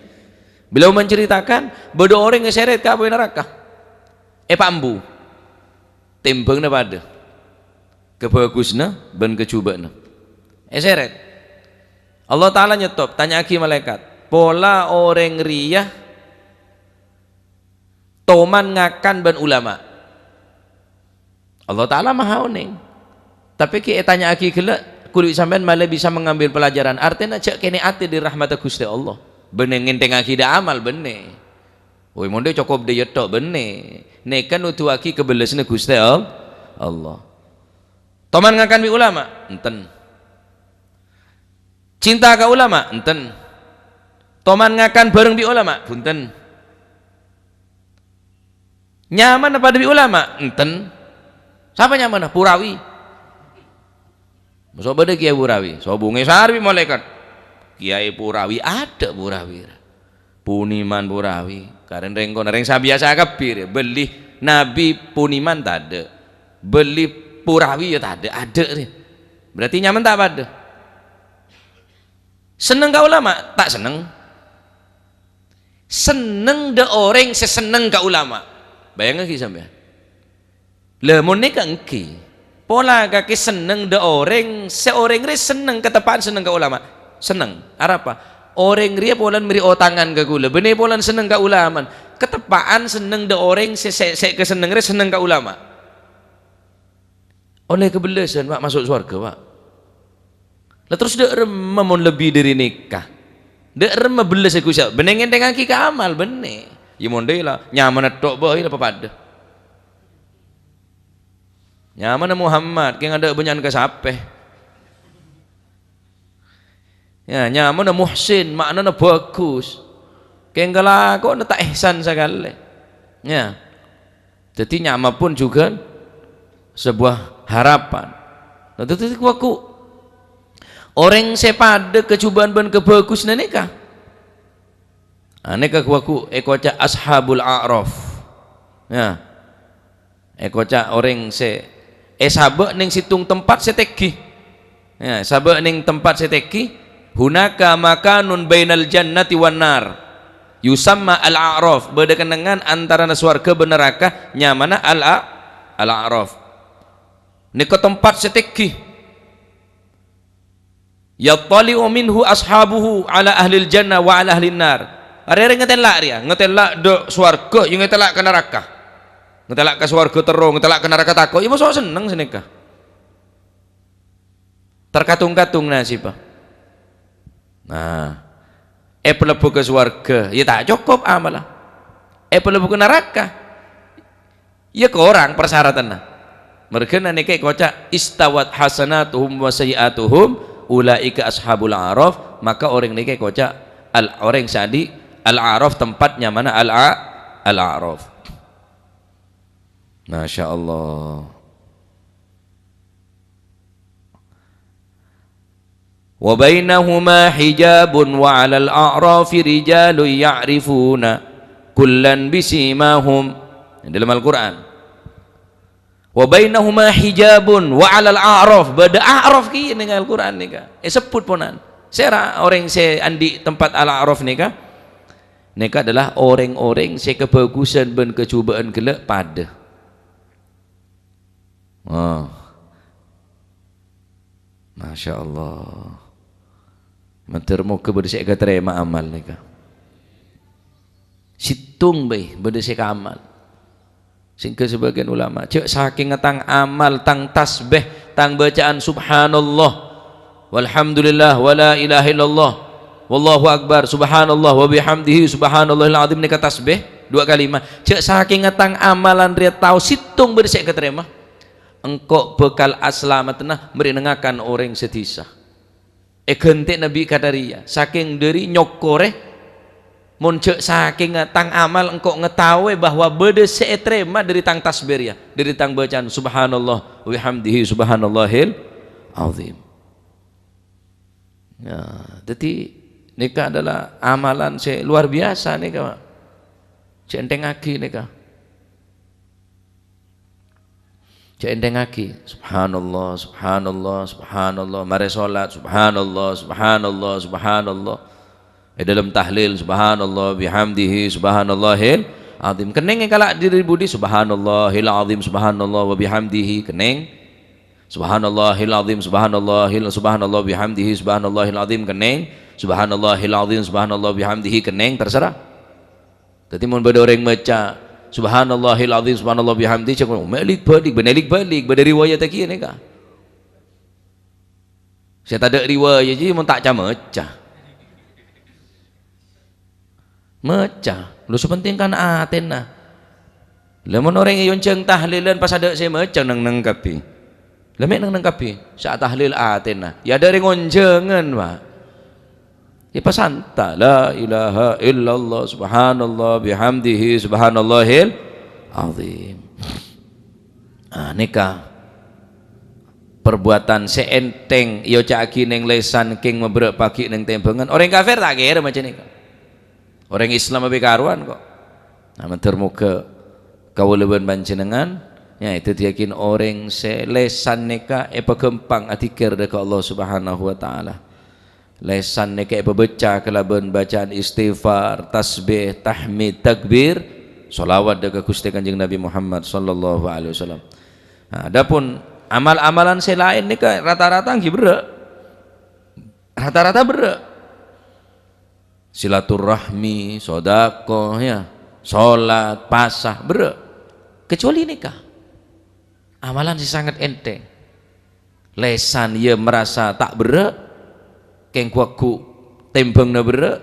beliau menceritakan bodoh orang ngeseret ke api neraka pambu tembengna pada kebagusna ben kecubana seret Allah Ta'ala nyetop tanya aki malaikat pola orang ria toman ngakan ban ulama Allah Ta'ala maha oneng tapi ki tanya aki gelak kudu sampean malah bisa mengambil pelajaran artinya cek kene ati di rahmat Gusti Allah bener ngenteng aki da amal bener woi monde cukup de yetok bener nekan utu aki kebelesna Gusti Allah toman ngakan bi ulama enten cinta ke ulama enten toman ngakan bareng bi ulama punten nyaman pada bi ulama enten siapa nyaman purawi so beda kiai purawi so bunge sarwi malaikat kiai purawi ada purawi puniman purawi karen rengkon reng sabiasa kabir beli nabi puniman tak ada beli purawi ya tak ada berarti nyaman tak pada seneng ke ulama tak seneng de orang seseneng ke ulama bayangkan kisah sampean Le mun ni ka engki pola kaki seneng de orang seorang ri seneng ketepaan seneng ke ulama seneng apa orang ri polan meri otangan ke gula bene polan seneng ke ulama ketepaan seneng de orang se keseneng ri seneng ke ulama oleh kebelasan pak masuk surga pak lah terus de remon lebih dari nikah de rem belas aku siap benengen dengan ki ka amal bene ya monde lah nyaman tok boy lah pada nyaman Muhammad yang ada benyan ke sape ya nyaman Muhsin maknanya bagus yang galak kok tak ihsan sekali ya jadi nyaman pun juga sebuah harapan tentu aku orang sepada kecubaan ben kebagus nikah nikah aku ekoca ashabul a'raf ya ekoca orang sabak ning situng tempat seteki ya sabak ning tempat seteki hunaka makanun bainal jannati wan nar yusamma al-a'raf berdekenangan antara swarga ben neraka nyamana al-a'raf ni ke tempat seteki yattali'u minhu ashabuhu ala ahlil jannah wa ala ahlin nar are-are ngetelak dia ngetelak do swarga yang ngetelak ke neraka ngetelak ke swarga terus ngetelak ke neraka takut ya masuk seneng senikah terkatung-katung nasib nah pelebu ke swarga ya tak cukup amalah pelebu ke neraka ya ke orang persyaratan mereka nikah kocak istawat hasanatuhum wa sayiatuhum ulaika ashabul a'raf maka orang nikah kocak orang sadi al-a'raf tempatnya mana al-a'raf. Masya Allah. Wa bainahuma hijabun wa 'alal a'rafi rijalun ya'rifuna kullan bisimahum dalam Al-Qur'an. Wa bainahuma hijabun wa 'alal a'raf bada a'raf ki dengan Al-Qur'an nika. Sebut ponan. Sera orang se andi tempat al-a'raf nika. Nika adalah orang-orang se kebagusan ben kecubaan kelak pada Masya Allah mentermu ke berdesek ke terima amal nika situng bayi berdesek amal sehingga sebagian ulama cek saking tang amal tang tasbih tang bacaan subhanallah walhamdulillah wala ilaha illallah wallahu akbar subhanallah wa bihamdihi subhanallahil azim nika tasbih dua kalimat cek saking tang amalan dia tahu situng berdesek ke terima engkau bekal aslamatna merinengakan orang setisa gentik Nabi Kadaria saking dari nyokore muncul saking tang amal engkau ngetawe bahwa beda seetrema dari tang tasbir ya dari tang bacaan subhanallah wihamdihi subhanallahil azim ya jadi nikah adalah amalan luar biasa nikah centeng lagi nikah Cendeng lagi, subhanallah, subhanallah, subhanallah, mari salat, subhanallah, subhanallah, subhanallah. Dalam tahlil, subhanallah, bihamdihi, subhanallahil azim. Keneng kalak diri budi, subhanallahil azim, subhanallah, wa bihamdihi, keneng. Subhanallahil azim, subhanallahil, subhanallah, bihamdihi, subhanallahil azim, keneng. Subhanallahil azim, subhanallah, bihamdihi, keneng, terserah. Jadi mun beda orang maca subhanallahil azim subhanallah bihamdi cakap balik benda riwayat lagi ni kah saya tak ada riwayat je mun tak macam macam lu sepenting kan aten nah lemon orang yang ceng tahlilan pas ada saya macam nang kapi lemek nang kapi saat tahlil aten nah ya ada ring onjengan pak ya pasanta la ilaha illallah subhanallah bihamdihi subhanallahil azim nikah perbuatan seenteng yo caki neng lesan king mebrek pagi neng tembengan orang kafir tak kira macam ni orang Islam lebih karuan kok nah mentermuka kawulaban panjenengan ya itu yakin orang lesan nikah pegempang atikir dekat Allah Subhanahu wa taala lesan ni kayak baca kelaban bacaan istighfar, tasbih, tahmid, takbir, solawat dekat Gusti Kanjeng Nabi Muhammad sallallahu alaihi wasallam. Nah, adapun amal-amalan selain ni rata-rata nggih berak. Rata-rata berak. Silaturahmi, sedekah ya, salat, pasah berak. Kecuali nikah. Amalan sih sangat enteng. Lesan ia merasa tak berak, keng kuaku tembengna berak.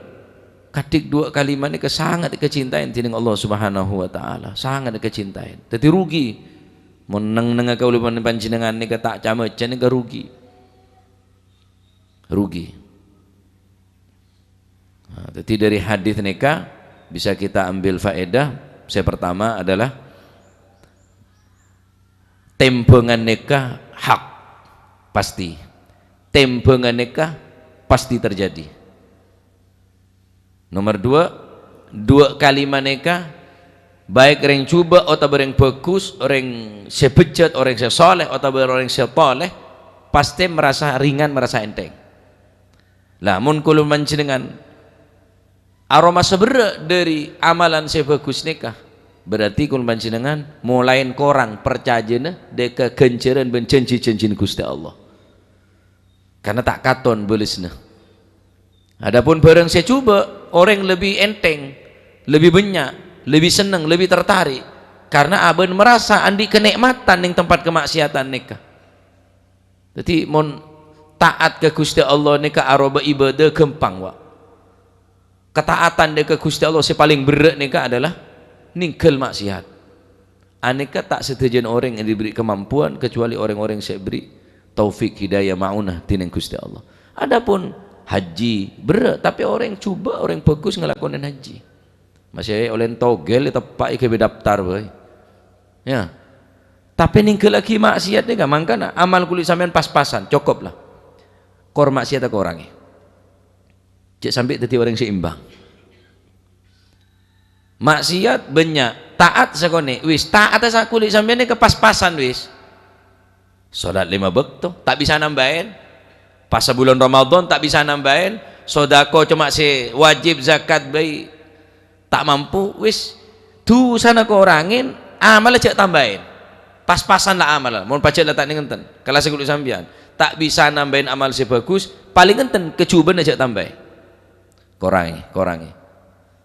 Kadik dua kalimat ni sangat kecintaan tining Allah Subhanahu wa taala, sangat kecintaan. Dadi rugi. Mun neng kaulipan panjenengan ni tak camecan ni rugi. Rugi. Nah, jadi dari hadis nikah bisa kita ambil faedah. Saya pertama adalah tembengan nikah hak pasti. Tembengan nikah pasti terjadi. Nomor dua kalimat nikah baik orang cuba atau orang bagus, orang sebejat, orang sesoleh atau orang setoleh pasti merasa ringan, merasa enteng. Lah mun kulun manjenengan aroma seberak dari amalan sebagus nikah berarti kulun manjenengan mulain korang percayanya deka genceran ben janji-janji Gusti Allah. Karena tak katon belisna. Adapun barang saya coba orang lebih enteng, lebih banyak, lebih senang, lebih tertarik karena aben merasa andi kenikmatan yang tempat kemaksiatan nikah. Jadi mon taat ke Gusti Allah nikah aroba ibadah gampang wa. Ketaatan dia ke Gusti Allah yang paling berat nikah adalah ninggal maksiat. Aneka tak setujuan orang yang diberi kemampuan kecuali orang-orang yang beri taufik hidayah maunah tining Gusti Allah. Adapun haji berat tapi orang coba orang bagus ngelakonin haji. Masih oleh togel tepak ke daftar boy. Ya. Tapi ninggal lagi maksiat ni kan mangkana amal kulit sampean pas-pasan cukup lah. Kor maksiat aku orangnya. Cek sampai tadi orang seimbang. Maksiat banyak, taat sakone wis taat asa kulit sampean ni kepas-pasan wis. Salat 5 waktu tak bisa nambahin. Pas bulan Ramadan tak bisa nambahin. Sedekah cuma si wajib zakat bayi tak mampu wis tu sana ko orangin amal aja tambahin. Pas-pasan lah amal. Mun pacet lah tak ngenten. Kalau sekulit sampean tak bisa nambahin amal sebagus paling ngenten kecuban aja tambahin. Korangi.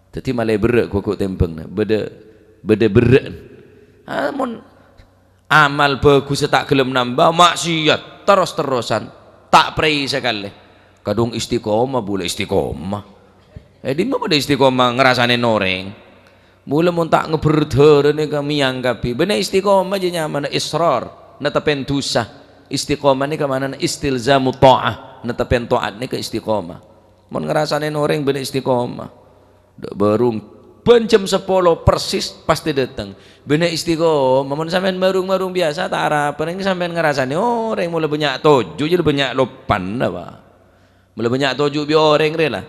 Jadi malah berat kok tembeng beda berat. Mun amal bagus tak gelem nambah maksiat terus-terusan tak prei sekali. Kadung istiqomah boleh istiqomah. Di mana istiqomah ngerasane noreng. Mula mun tak ngeberdher ni kami anggapi. Bener istiqomah je nyaman israr netapen dosa. Istiqomah ni ke mana istilzamu ta'ah netapen taat ni ke istiqomah. Mun ngerasane noreng bener istiqomah. Barung jam 10 persis pasti datang. Bener istiqomah. Mun sampean barung-barung biasa tak harapan ini sampean ngerasane orang mulai banyak toju jadi banyak lopan apa. Mulai banyak toju bi orang rela.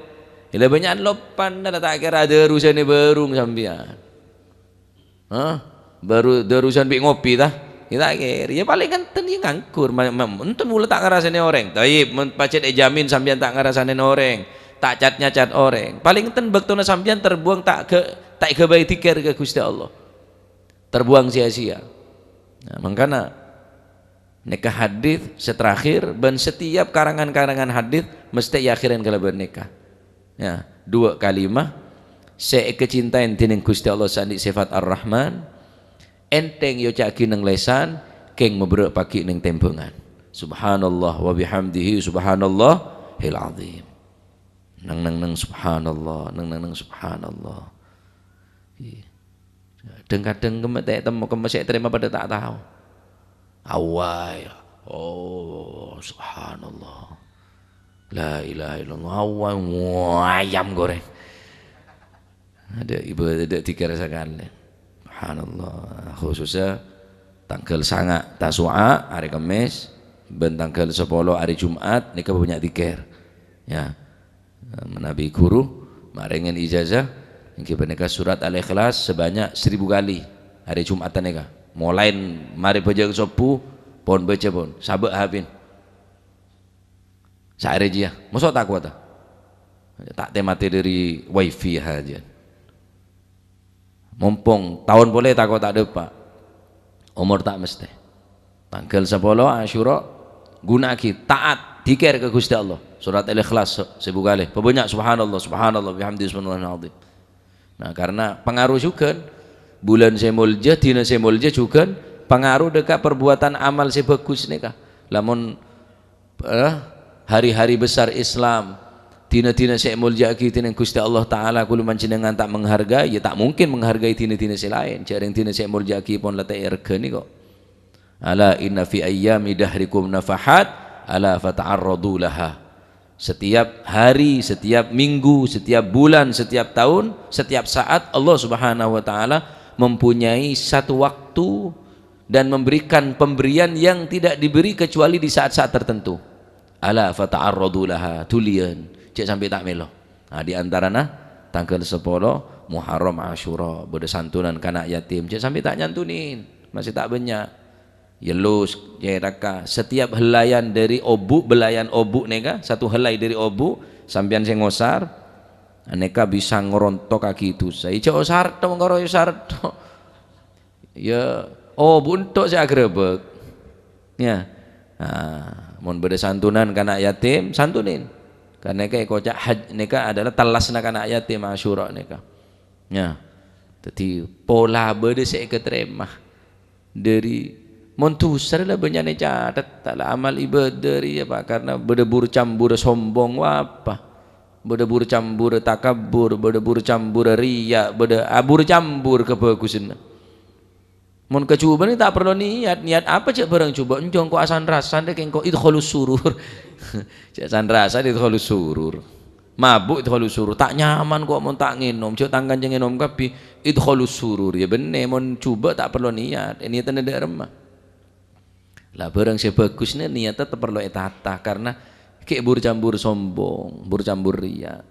Ila banyak lopan dah tak kira ada urusan ni barung sampean. Baru urusan bi ngopi tah. Kita kira ya paling kanten ya ngangkur. Entun mulai tak ngerasane orang. Taib mun pacet jamin sampean tak ngerasane orang. Tak cat orang paling ten bektuna sampean terbuang tak ke baik tikir ke Gusti Allah terbuang sia-sia. Nah, makanya nikah hadis seterakhir dan setiap karangan-karangan hadis mesti akhiran kalau bernikah ya 2 kalimah saya kecintaan tining Gusti Allah sandi sifat Ar-Rahman enteng yo caki nang lesan keng mebrek paki nang tempengan subhanallah wa bihamdihi subhanallahil azim. Nang subhanallah nang subhanallah. Kadang kemetek temu kemesek terima pada tak tahu. Awai. Oh subhanallah. La ilaha illallah. Awai ayam goreng. Ada ibu ada 3 sekali. Subhanallah. Khususnya tanggal sangat Tasu'a hari Kamis, ben tanggal 10 hari Jumat nikah banyak tikir. Ya. Menabi guru marengen ijazah ingin nikah surat Al-Ikhlas sebanyak 1000 kali hari Jumat nikah mulai mari pejang sopu pon baca pon sabak habin sehari dia masuk tak kuat tak temati dari wifi aja mumpung tahun boleh tak kuat tak ada pak umur tak mesti Tanggal 10 Asyura gunaki taat dikir ke Gusti Allah. Surat Al-Ikhlas sebuah kali. Banyak subhanallah subhanallah bihamdi subhanallahil azim. Nah, karena pengaruh juga bulan semulja dina semulja juga pengaruh dekat perbuatan amal sebagus nika. Lamun hari-hari besar Islam tina-tina semulja kita dengan Gusti Allah Ta'ala kulu manjenengan tak menghargai, ya tak mungkin menghargai tina-tina selain. Jarang tina semulja kita pun latai ergani kok. Ala inna fi ayyami dahrikum nafahat ala fata'arradu laha. Setiap hari, setiap minggu, setiap bulan, setiap tahun, setiap saat Allah Subhanahu wa taala mempunyai satu waktu dan memberikan pemberian yang tidak diberi kecuali di saat-saat tertentu. Ala fata'arradu laha tulian cek sampai tak melo. Nah, di antaranya tanggal 10 Muharram Asyura beda santunan kanak yatim cek sampai tak nyantunin masih tak banyak. Yelus jeraka setiap helaian dari obu belayan obu neka satu helai dari obu sampean sing ngosar aneka bisa ngerontok kaki itu saya cok sarto ngoro sarto ya obu untuk saya grebek ya mun beda santunan kanak yatim santunin karena neka kocak haj neka adalah talasna kanak yatim Asyura neka ya jadi pola beda saya keterima dari montusar lah banyak ni catat taklah amal ibadah ya pak karena berdebur cambur sombong apa berdebur cambur takabur berdebur cambur riya berdebur cambur kebagusan mon kecuba ni tak perlu niat apa cak barang coba enjong ko asan rasa dek engko idkhalus surur cak asan rasa idkhalus surur mabuk idkhalus surur tak nyaman kok mon tak nginom cak tangkan jeng nginom kapi idkhalus surur ya bener mon coba tak perlu niat ini tanda dak remah lah barang sebagusnya niatnya tak perlu etata karena kayak burcambur sombong burcambur ria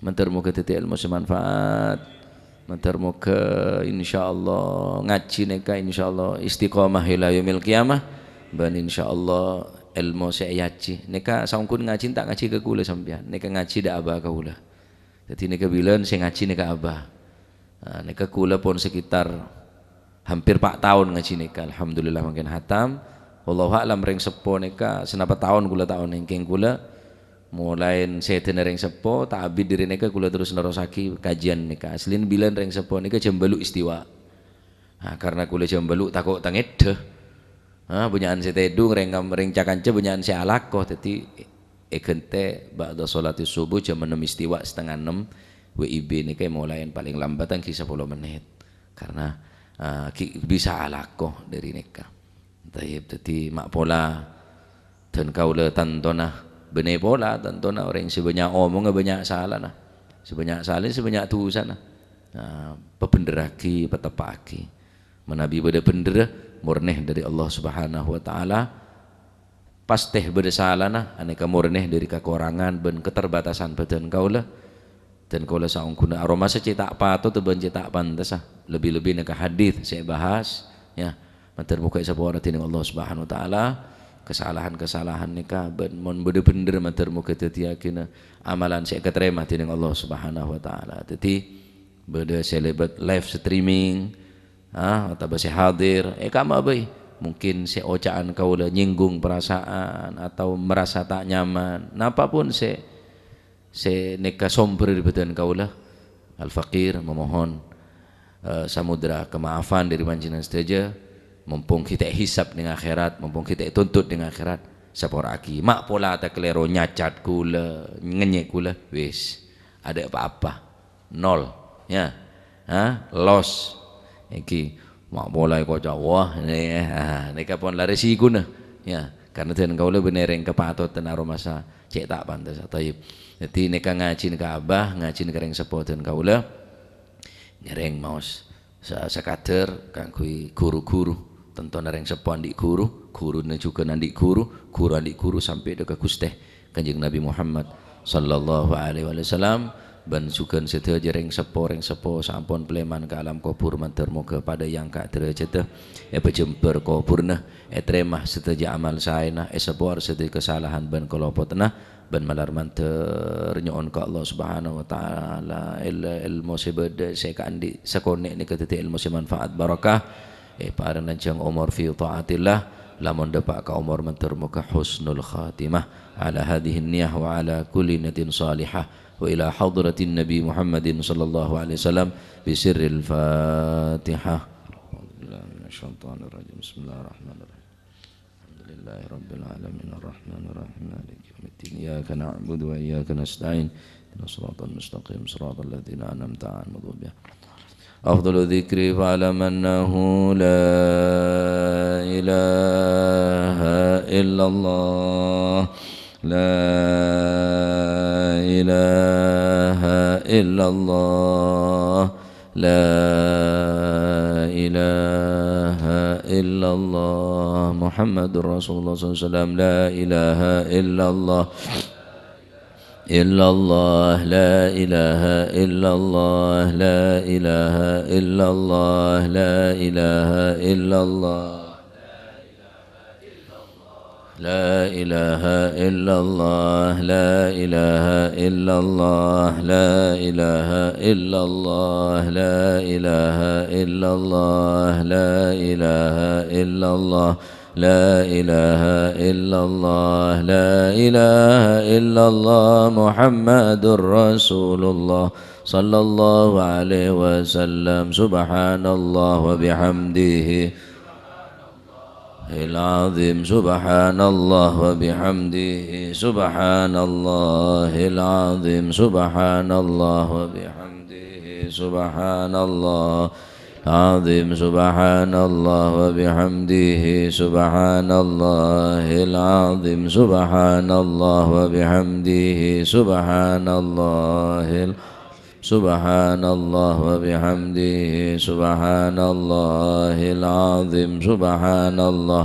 mentar muka titik ilmu semanfaat mentar muka insyaallah ngaji neka insyaallah istiqamah ila yaumil qiyamah dan insyaallah ilmu seyaci neka sangkun ngaji tak ngaji ke kula sampean neka ngaji dak abah kaula jadi neka bilan saya ngaji neka abah neka kula pun sekitar hampir 4 tahun ngaji neka alhamdulillah makin hatam wallahu a'lam ring sepo neka senapa tahun kula tahun engking kula mulai seten ring sepo tak abid diri neka kula terus nerosaki kajian neka aslin bilan ring sepo neka jembelu istiwa karena kula jembelu takut tangedeh bunyaan setedung ring cakanca bunyaan sealakoh dadi ekente ba'da salati subuh jam 6 istiwa setengah 6 WIB neka mulai paling lambatan ki 10 menit karena bisa alakoh dari neka taib jadi mak pola dan kaula tantona benih pola tantona orang sebanyak omong banyak salah nah sebanyak salah sebanyak dosa nah pebenderaki petepaki menabi beda bender murneh dari Allah Subhanahu wa taala pasteh beda salah nah aneka murneh dari kekurangan ben keterbatasan badan kaula dan kaula saungkuna aroma secetak patut ben cetak pantes lebih-lebih neka hadis saya bahas ya mantar muka sapora tining Allah Subhanahu wa taala kesalahan-kesalahan nikah ben mon bener-bener mantar muka tetiakina amalan saya keterima tining Allah Subhanahu wa taala jadi beda selebat live streaming atau saya hadir kama bae mungkin saya ocaan kaula nyinggung perasaan atau merasa tak nyaman apapun saya nikah somber di badan kaula al-faqir memohon samudra kemaafan dari panjenengan sedaja mumpung kita hisap dengan akhirat mumpung kita tuntut dengan akhirat saporaki mak pola tak kelero nyacat kula ngenyek kula wis ada apa-apa nol ya loss iki mak pola kok wah neka pun lari si guna ya karena ten kaula bener yang kepatut ten aromasa cek tak pantas taib jadi neka ngaji neka abah ngaji neka ring sepo ten kaula nyereng maos sakader kanggo guru-guru tentu nareng sepo andik guru juga nandik guru andik guru sampai dekat Gusti Kanjeng Nabi Muhammad sallallahu alaihi wasallam ban sugan sedaya ring sepo sampun pleman ke alam kubur mantar moga pada yang kak derajat bejember kuburna tremah sedaya amal saena sepor sedaya kesalahan ban kelopotna ban malar manter nyoon ke Allah Subhanahu wa taala ilmu sebeda saya kandi sekonek ni ketete ilmu semanfaat barakah para nanjang umur fi taatillah lamun depak ka umur matur muka husnul khatimah ala hadhihi niyah wa ala kulli niyatin salihah wa ila hadratin nabi Muhammadin sallallahu alaihi wasallam bi sirril Fatihah. Bismillahirrahmanirrahim. Alhamdulillahi rabbil alamin arrahmanir rahim maliki yaumiddin iyyaka na'budu wa iyyaka nasta'in ihdinas siratal mustaqim siratal ladzina an'amta 'alaihim. أفضل ذكري فاعلم أنه لا إله إلا الله لا إله إلا الله لا إله إلا الله محمد رسول الله صلى الله عليه وسلم لا إله إلا الله إلا الله لا إله إلا الله لا إله إلا الله لا إله إلا الله لا إله إلا الله لا إله إلا الله لا إله إلا الله لا إله إلا الله لا إله إلا الله لا إله إلا الله لا إله إلا الله محمد رسول الله صلى الله عليه وسلم سبحان الله وبحمده العظيم سبحان الله وبحمده سبحان الله العظيم سبحان الله وبحمده سبحان الله العظيم سبحان الله وبحمده سبحان الله العظيم سبحان الله وبحمده سبحان الله سبحان الله وبحمده سبحان الله العظيم سبحان الله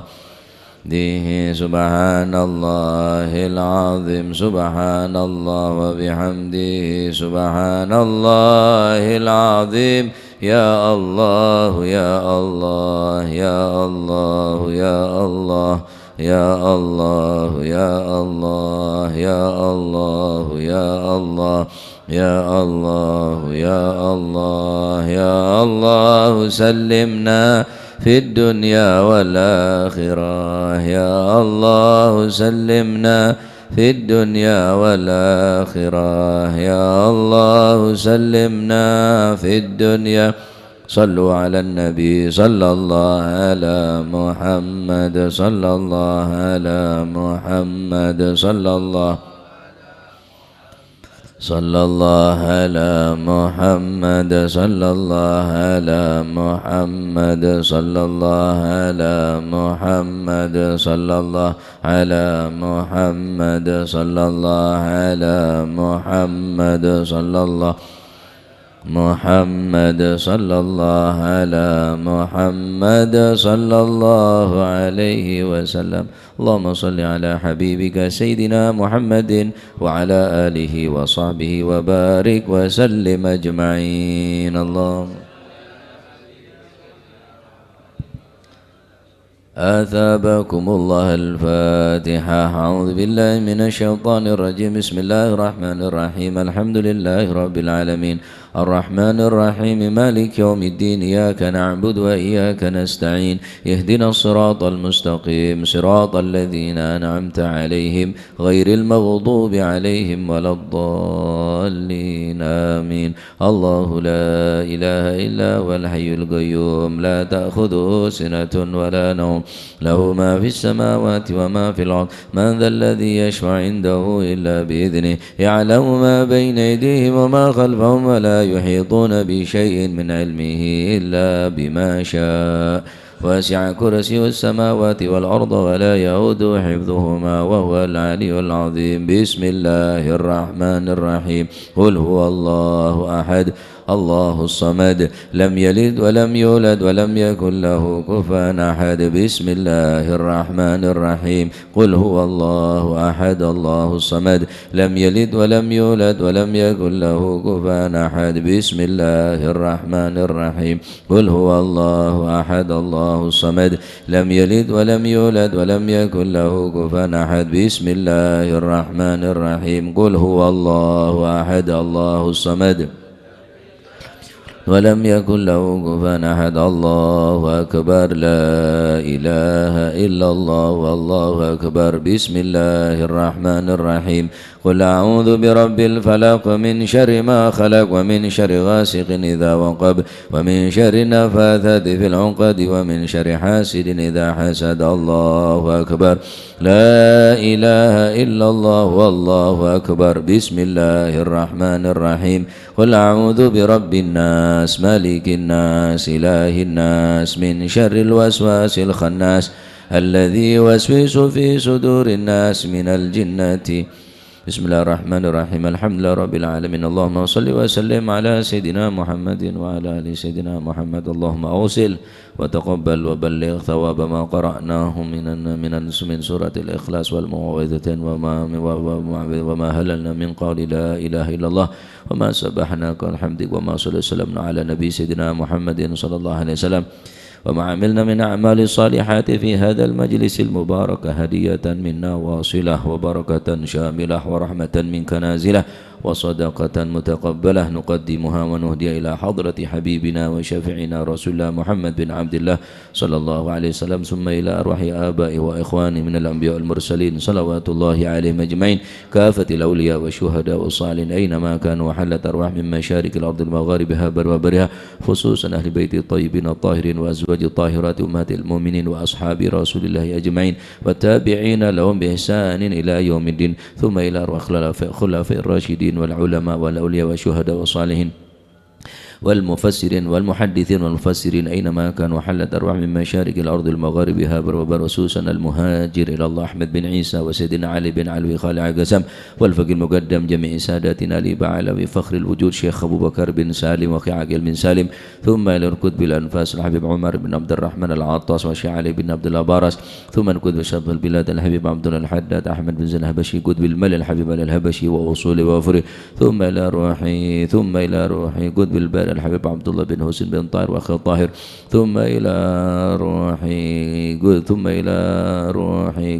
سبحان الله العظيم سبحان الله وبحمده سبحان الله العظيم يا الله يا الله يا الله يا الله يا الله يا الله يا الله يا الله يا الله يا الله يا الله سلمنا في الدنيا والآخرة يا الله سلمنا في الدنيا والآخرة يا الله سلمنا في الدنيا صلوا على النبي صلى الله على محمد صلى الله على محمد صلى الله صلى الله على محمد صلى الله على محمد صلى الله على محمد صلى الله على محمد صلى الله على محمد صلى الله محمد صلى الله على محمد صلى الله عليه وسلم اللهم صل على حبيبك سيدنا محمد وعلى آله وصحبه وبارك وسلم أجمعين اللهم أثابكم الله الفاتحة أعوذ بالله من الشيطان الرجيم بسم الله الرحمن الرحيم الحمد لله رب العالمين الرحمن الرحيم مالك يوم الدين إياك نعبد وإياك نستعين اهدنا الصراط المستقيم صراط الذين أنعمت عليهم غير المغضوب عليهم ولا الضالين آمين الله لا إله إلا هو الحي القيوم لا تأخذه سنة ولا نوم له ما في السماوات وما في الأرض من ذا الذي يشفع عنده إلا بإذنه يعلم ما بين أيديهم وما خلفهم ولا يحيطون بشيء من علمه إلا بما شاء وسع كرسيه السماوات والأرض ولا يؤود حفظهما وهو العلي العظيم بسم الله الرحمن الرحيم قل هو الله أحد الله الصمد لم يلد ولم يولد ولم يكن له كفوا أحد بسم الله الرحمن الرحيم قل هو الله أحد الله الصمد لم يلد ولم يولد ولم يكن له كفوا أحد بسم الله الرحمن الرحيم قل هو الله أحد الله الصمد لم يلد ولم يولد ولم يكن له كفوا أحد بسم الله الرحمن الرحيم قل هو الله أحد الله الصمد ولم يكن له كفوا أحد. الله أكبر. لا إله إلا الله والله أكبر. بسم الله الرحمن الرحيم. قل أعوذ برب الفلق من شر ما خلق ومن شر غاسق إذا وقب ومن شر النفاثات في العقد ومن شر حاسد إذا حسد. الله أكبر. لا إله إلا الله والله أكبر. بسم الله الرحمن الرحيم. قل أعوذ برب الناس مالك الناس إله الناس من شر الوسواس الخناس الذي يوسوس في صدور الناس من الجنة. بسم الله الرحمن الرحيم. الحمد لله رب العالمين. اللهم صل وسلم على سيدنا محمد وعلى آل سيدنا محمد. اللهم أوصل وتقبل وبلغ ثواب ما قرأناه من سورة الإخلاص والمعوذتين وما هللنا من قول لا إله إلا الله وما سبحناك الحمد وما صلى وسلم على نبي سيدنا محمد صلى الله عليه وسلم وما عملنا من أعمال الصالحات في هذا المجلس المبارك هدية منا واصلة وبركة شاملة ورحمة منك نازلة وصدقة متقبلة نقدمها ونهدي إلى حضرة حبيبنا وشفيعنا رسول الله محمد بن عبد الله صلى الله عليه وسلم ثم إلى أرواح آبائي وإخواني من الأنبياء المرسلين صلوات الله عليهم أجمعين كافة الأولياء والشهداء والصالحين أينما كانوا وحلت أرواح من مشارق الأرض المغاربها وبرها خصوصا أهل بيت الطيبين الطاهرين وأزواج الطاهرات أمهات المؤمنين وأصحاب رسول الله أجمعين والتابعين لهم بإحسان إلى يوم الدين ثم إلى أرواح خلفاء الراشدين والعلماء والأولياء والشهداء والصالحين والمفسرين والمحدثين والمفسرين أينما كانوا حلت أرواح من مشارق الأرض المغاربها وخصوصا المهاجر إلى الله أحمد بن عيسى وسيدنا علي بن علوي خالع قسم والفقيه المقدم جميع ساداتنا لي بعلوي فخر الوجود شيخ أبو بكر بن سالم وأخي عقيل بن سالم ثم إلى الكتب الأنفاس الحبيب عمر بن عبد الرحمن العطاس وشيخ علي بن عبد الله بارس ثم الكتب شبه البلاد الحبيب عبد الله الحداد أحمد بن زين الهبشي كتب المل الحبيب الهبشي وأصول وفره ثم إلى روحي كتب البلد الحبيب عبد الله بن حسين بن طاهر وأخي الطاهر ثم إلى روحي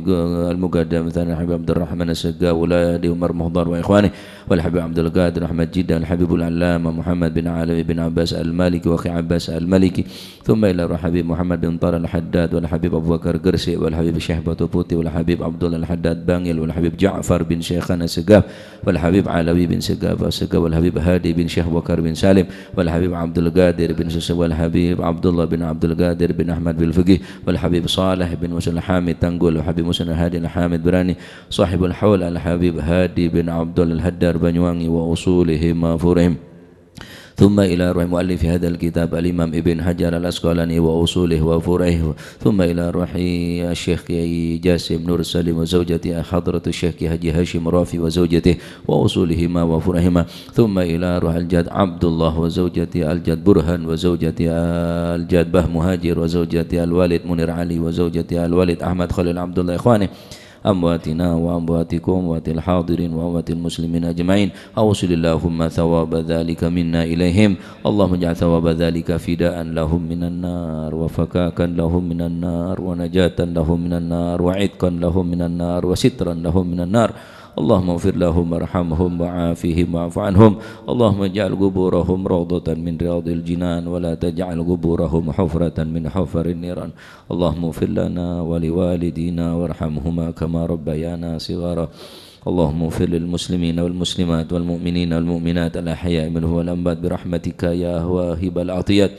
المقدم ثاني الحبيب عبد الرحمن السقا ولاده عمر مهضر وإخوانه والحبيب عبد القادر أحمد جدا الحبيب العلامة محمد بن علوي بن عباس المالكي وأخي عباس المالكي ثم إلى روح حبيب محمد بن طار الحداد والحبيب أبو بكر قرسي والحبيب الشيخ بطوبوتي والحبيب عبد الله الحداد بانيل والحبيب جعفر بن شيخنا سقاف والحبيب علوي بن سقاف والحبيب هادي بن شيخ بكر بن سالم والحبيب عبد القادر بن سوسة والحبيب عبد الله بن عبد القادر بن أحمد بالفقيه والحبيب صالح بن موسى الحامد تنقول والحبيب موسى هادي الحامد براني صاحب الحول الحبيب هادي بن عبد الله الهدار بنيواني وأصولهم وفورهم ثم إلى روح مؤلف هذا الكتاب الإمام ابن حجر الأسقلاني وأصوله وفروعه ثم إلى روح الشيخ جاسم نور السليم وزوجته حضرة الشيخ حجي هاشم رافي وزوجته وأصولهما وفروعهما ثم إلى روح الجاد عبد الله وزوجته الجاد برهان وزوجته الجاد به مهاجر وزوجته الوالد منير علي وزوجته الوالد أحمد خليل عبد الله إخوانه أمواتنا وأمواتكم وأموات الحاضرين وأموات المسلمين أجمعين أوصل اللهم ثواب ذلك منا إليهم اللهم اجعل ثواب ذلك فداء لهم من النار وفكاكا لهم من النار ونجاة لهم من النار وعتقا لهم من النار وسترا لهم من النار اللهم اغفر لهم وارحمهم وعافهم واعف عنهم اللهم اجعل قبورهم روضة من رياض الجنان ولا تجعل قبورهم حفرة من حفر النيران اللهم اغفر لنا ولوالدينا وارحمهما كما ربيانا صغارا اللهم اغفر للمسلمين والمسلمات والمؤمنين والمؤمنات الأحياء منهم والأموات برحمتك يا واهب العطيات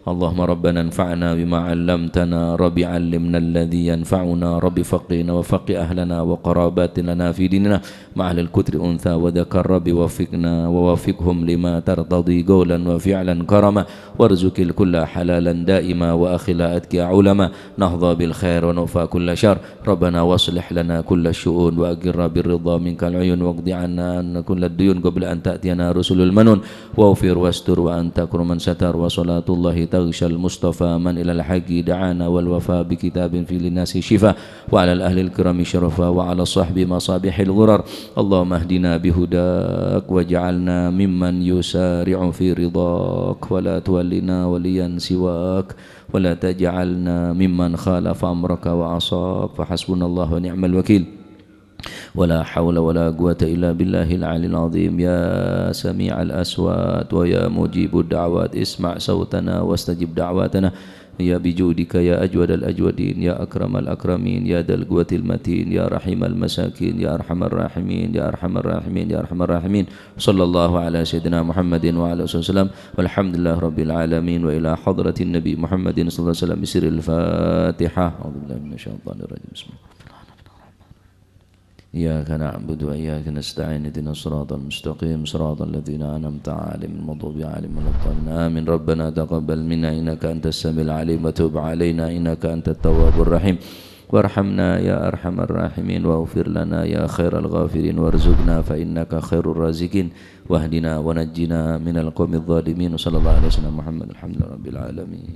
اللهم ربنا انفعنا بما علمتنا رب علمنا الذي ينفعنا رب فقنا وفق أهلنا وقراباتنا لنا في ديننا مع أهل الكتر أنثى وذكر رب وفقنا ووفقهم لما ترتضي قولا وفعلا كرما وارزق الكل حلالا دائما وأخلا أتكى علما نهضى بالخير ونوفى كل شر ربنا واصلح لنا كل الشؤون وأقر بالرضا منك العيون واقض عنا أن كل الديون قبل أن تأتينا رسل المنون واغفر واستر وأنت أكرم من ستر وصلاة الله تغشى المصطفى من إلى الحق دعانا والوفاء بكتاب في للناس شفاء وعلى الأهل الكرام شرفا وعلى الصحب مصابيح الغرر اللهم اهدنا بهداك واجعلنا ممن يسارع في رضاك ولا تولنا وليا سواك ولا تجعلنا ممن خالف أمرك وعصاك فحسبنا الله ونعم الوكيل ولا حول ولا قوة إلا بالله العلي العظيم. يا سميع الأصوات ويا مجيب الدعوات اسمع صوتنا واستجب دعواتنا يا بجودك يا أجود الأجودين يا أكرم الأكرمين يا ذا القوة المتين يا رحيم المساكين يا أرحم الراحمين يا أرحم الراحمين يا أرحم الراحمين. صلى الله على سيدنا محمد وعلى آله وسلم والحمد لله رب العالمين. وإلى حضرة النبي محمد صلى الله عليه وسلم بسر الفاتحة. أعوذ بالله من الشيطان الرجيم. بسم الله. إياك نعبد وإياك نستعين اهدنا الصراط المستقيم صراط الذين أنعمت عليهم المغضوب عليهم ولا الضالين آمين. ربنا تقبل منا إنك أنت السميع العليم وتب علينا إنك أنت التواب الرحيم وارحمنا يا أرحم الراحمين واغفر لنا يا خير الغافرين وارزقنا فإنك خير الرازقين واهدنا ونجنا من القوم الظالمين. وصلى الله عليه وسلم محمد الحمد لله رب العالمين.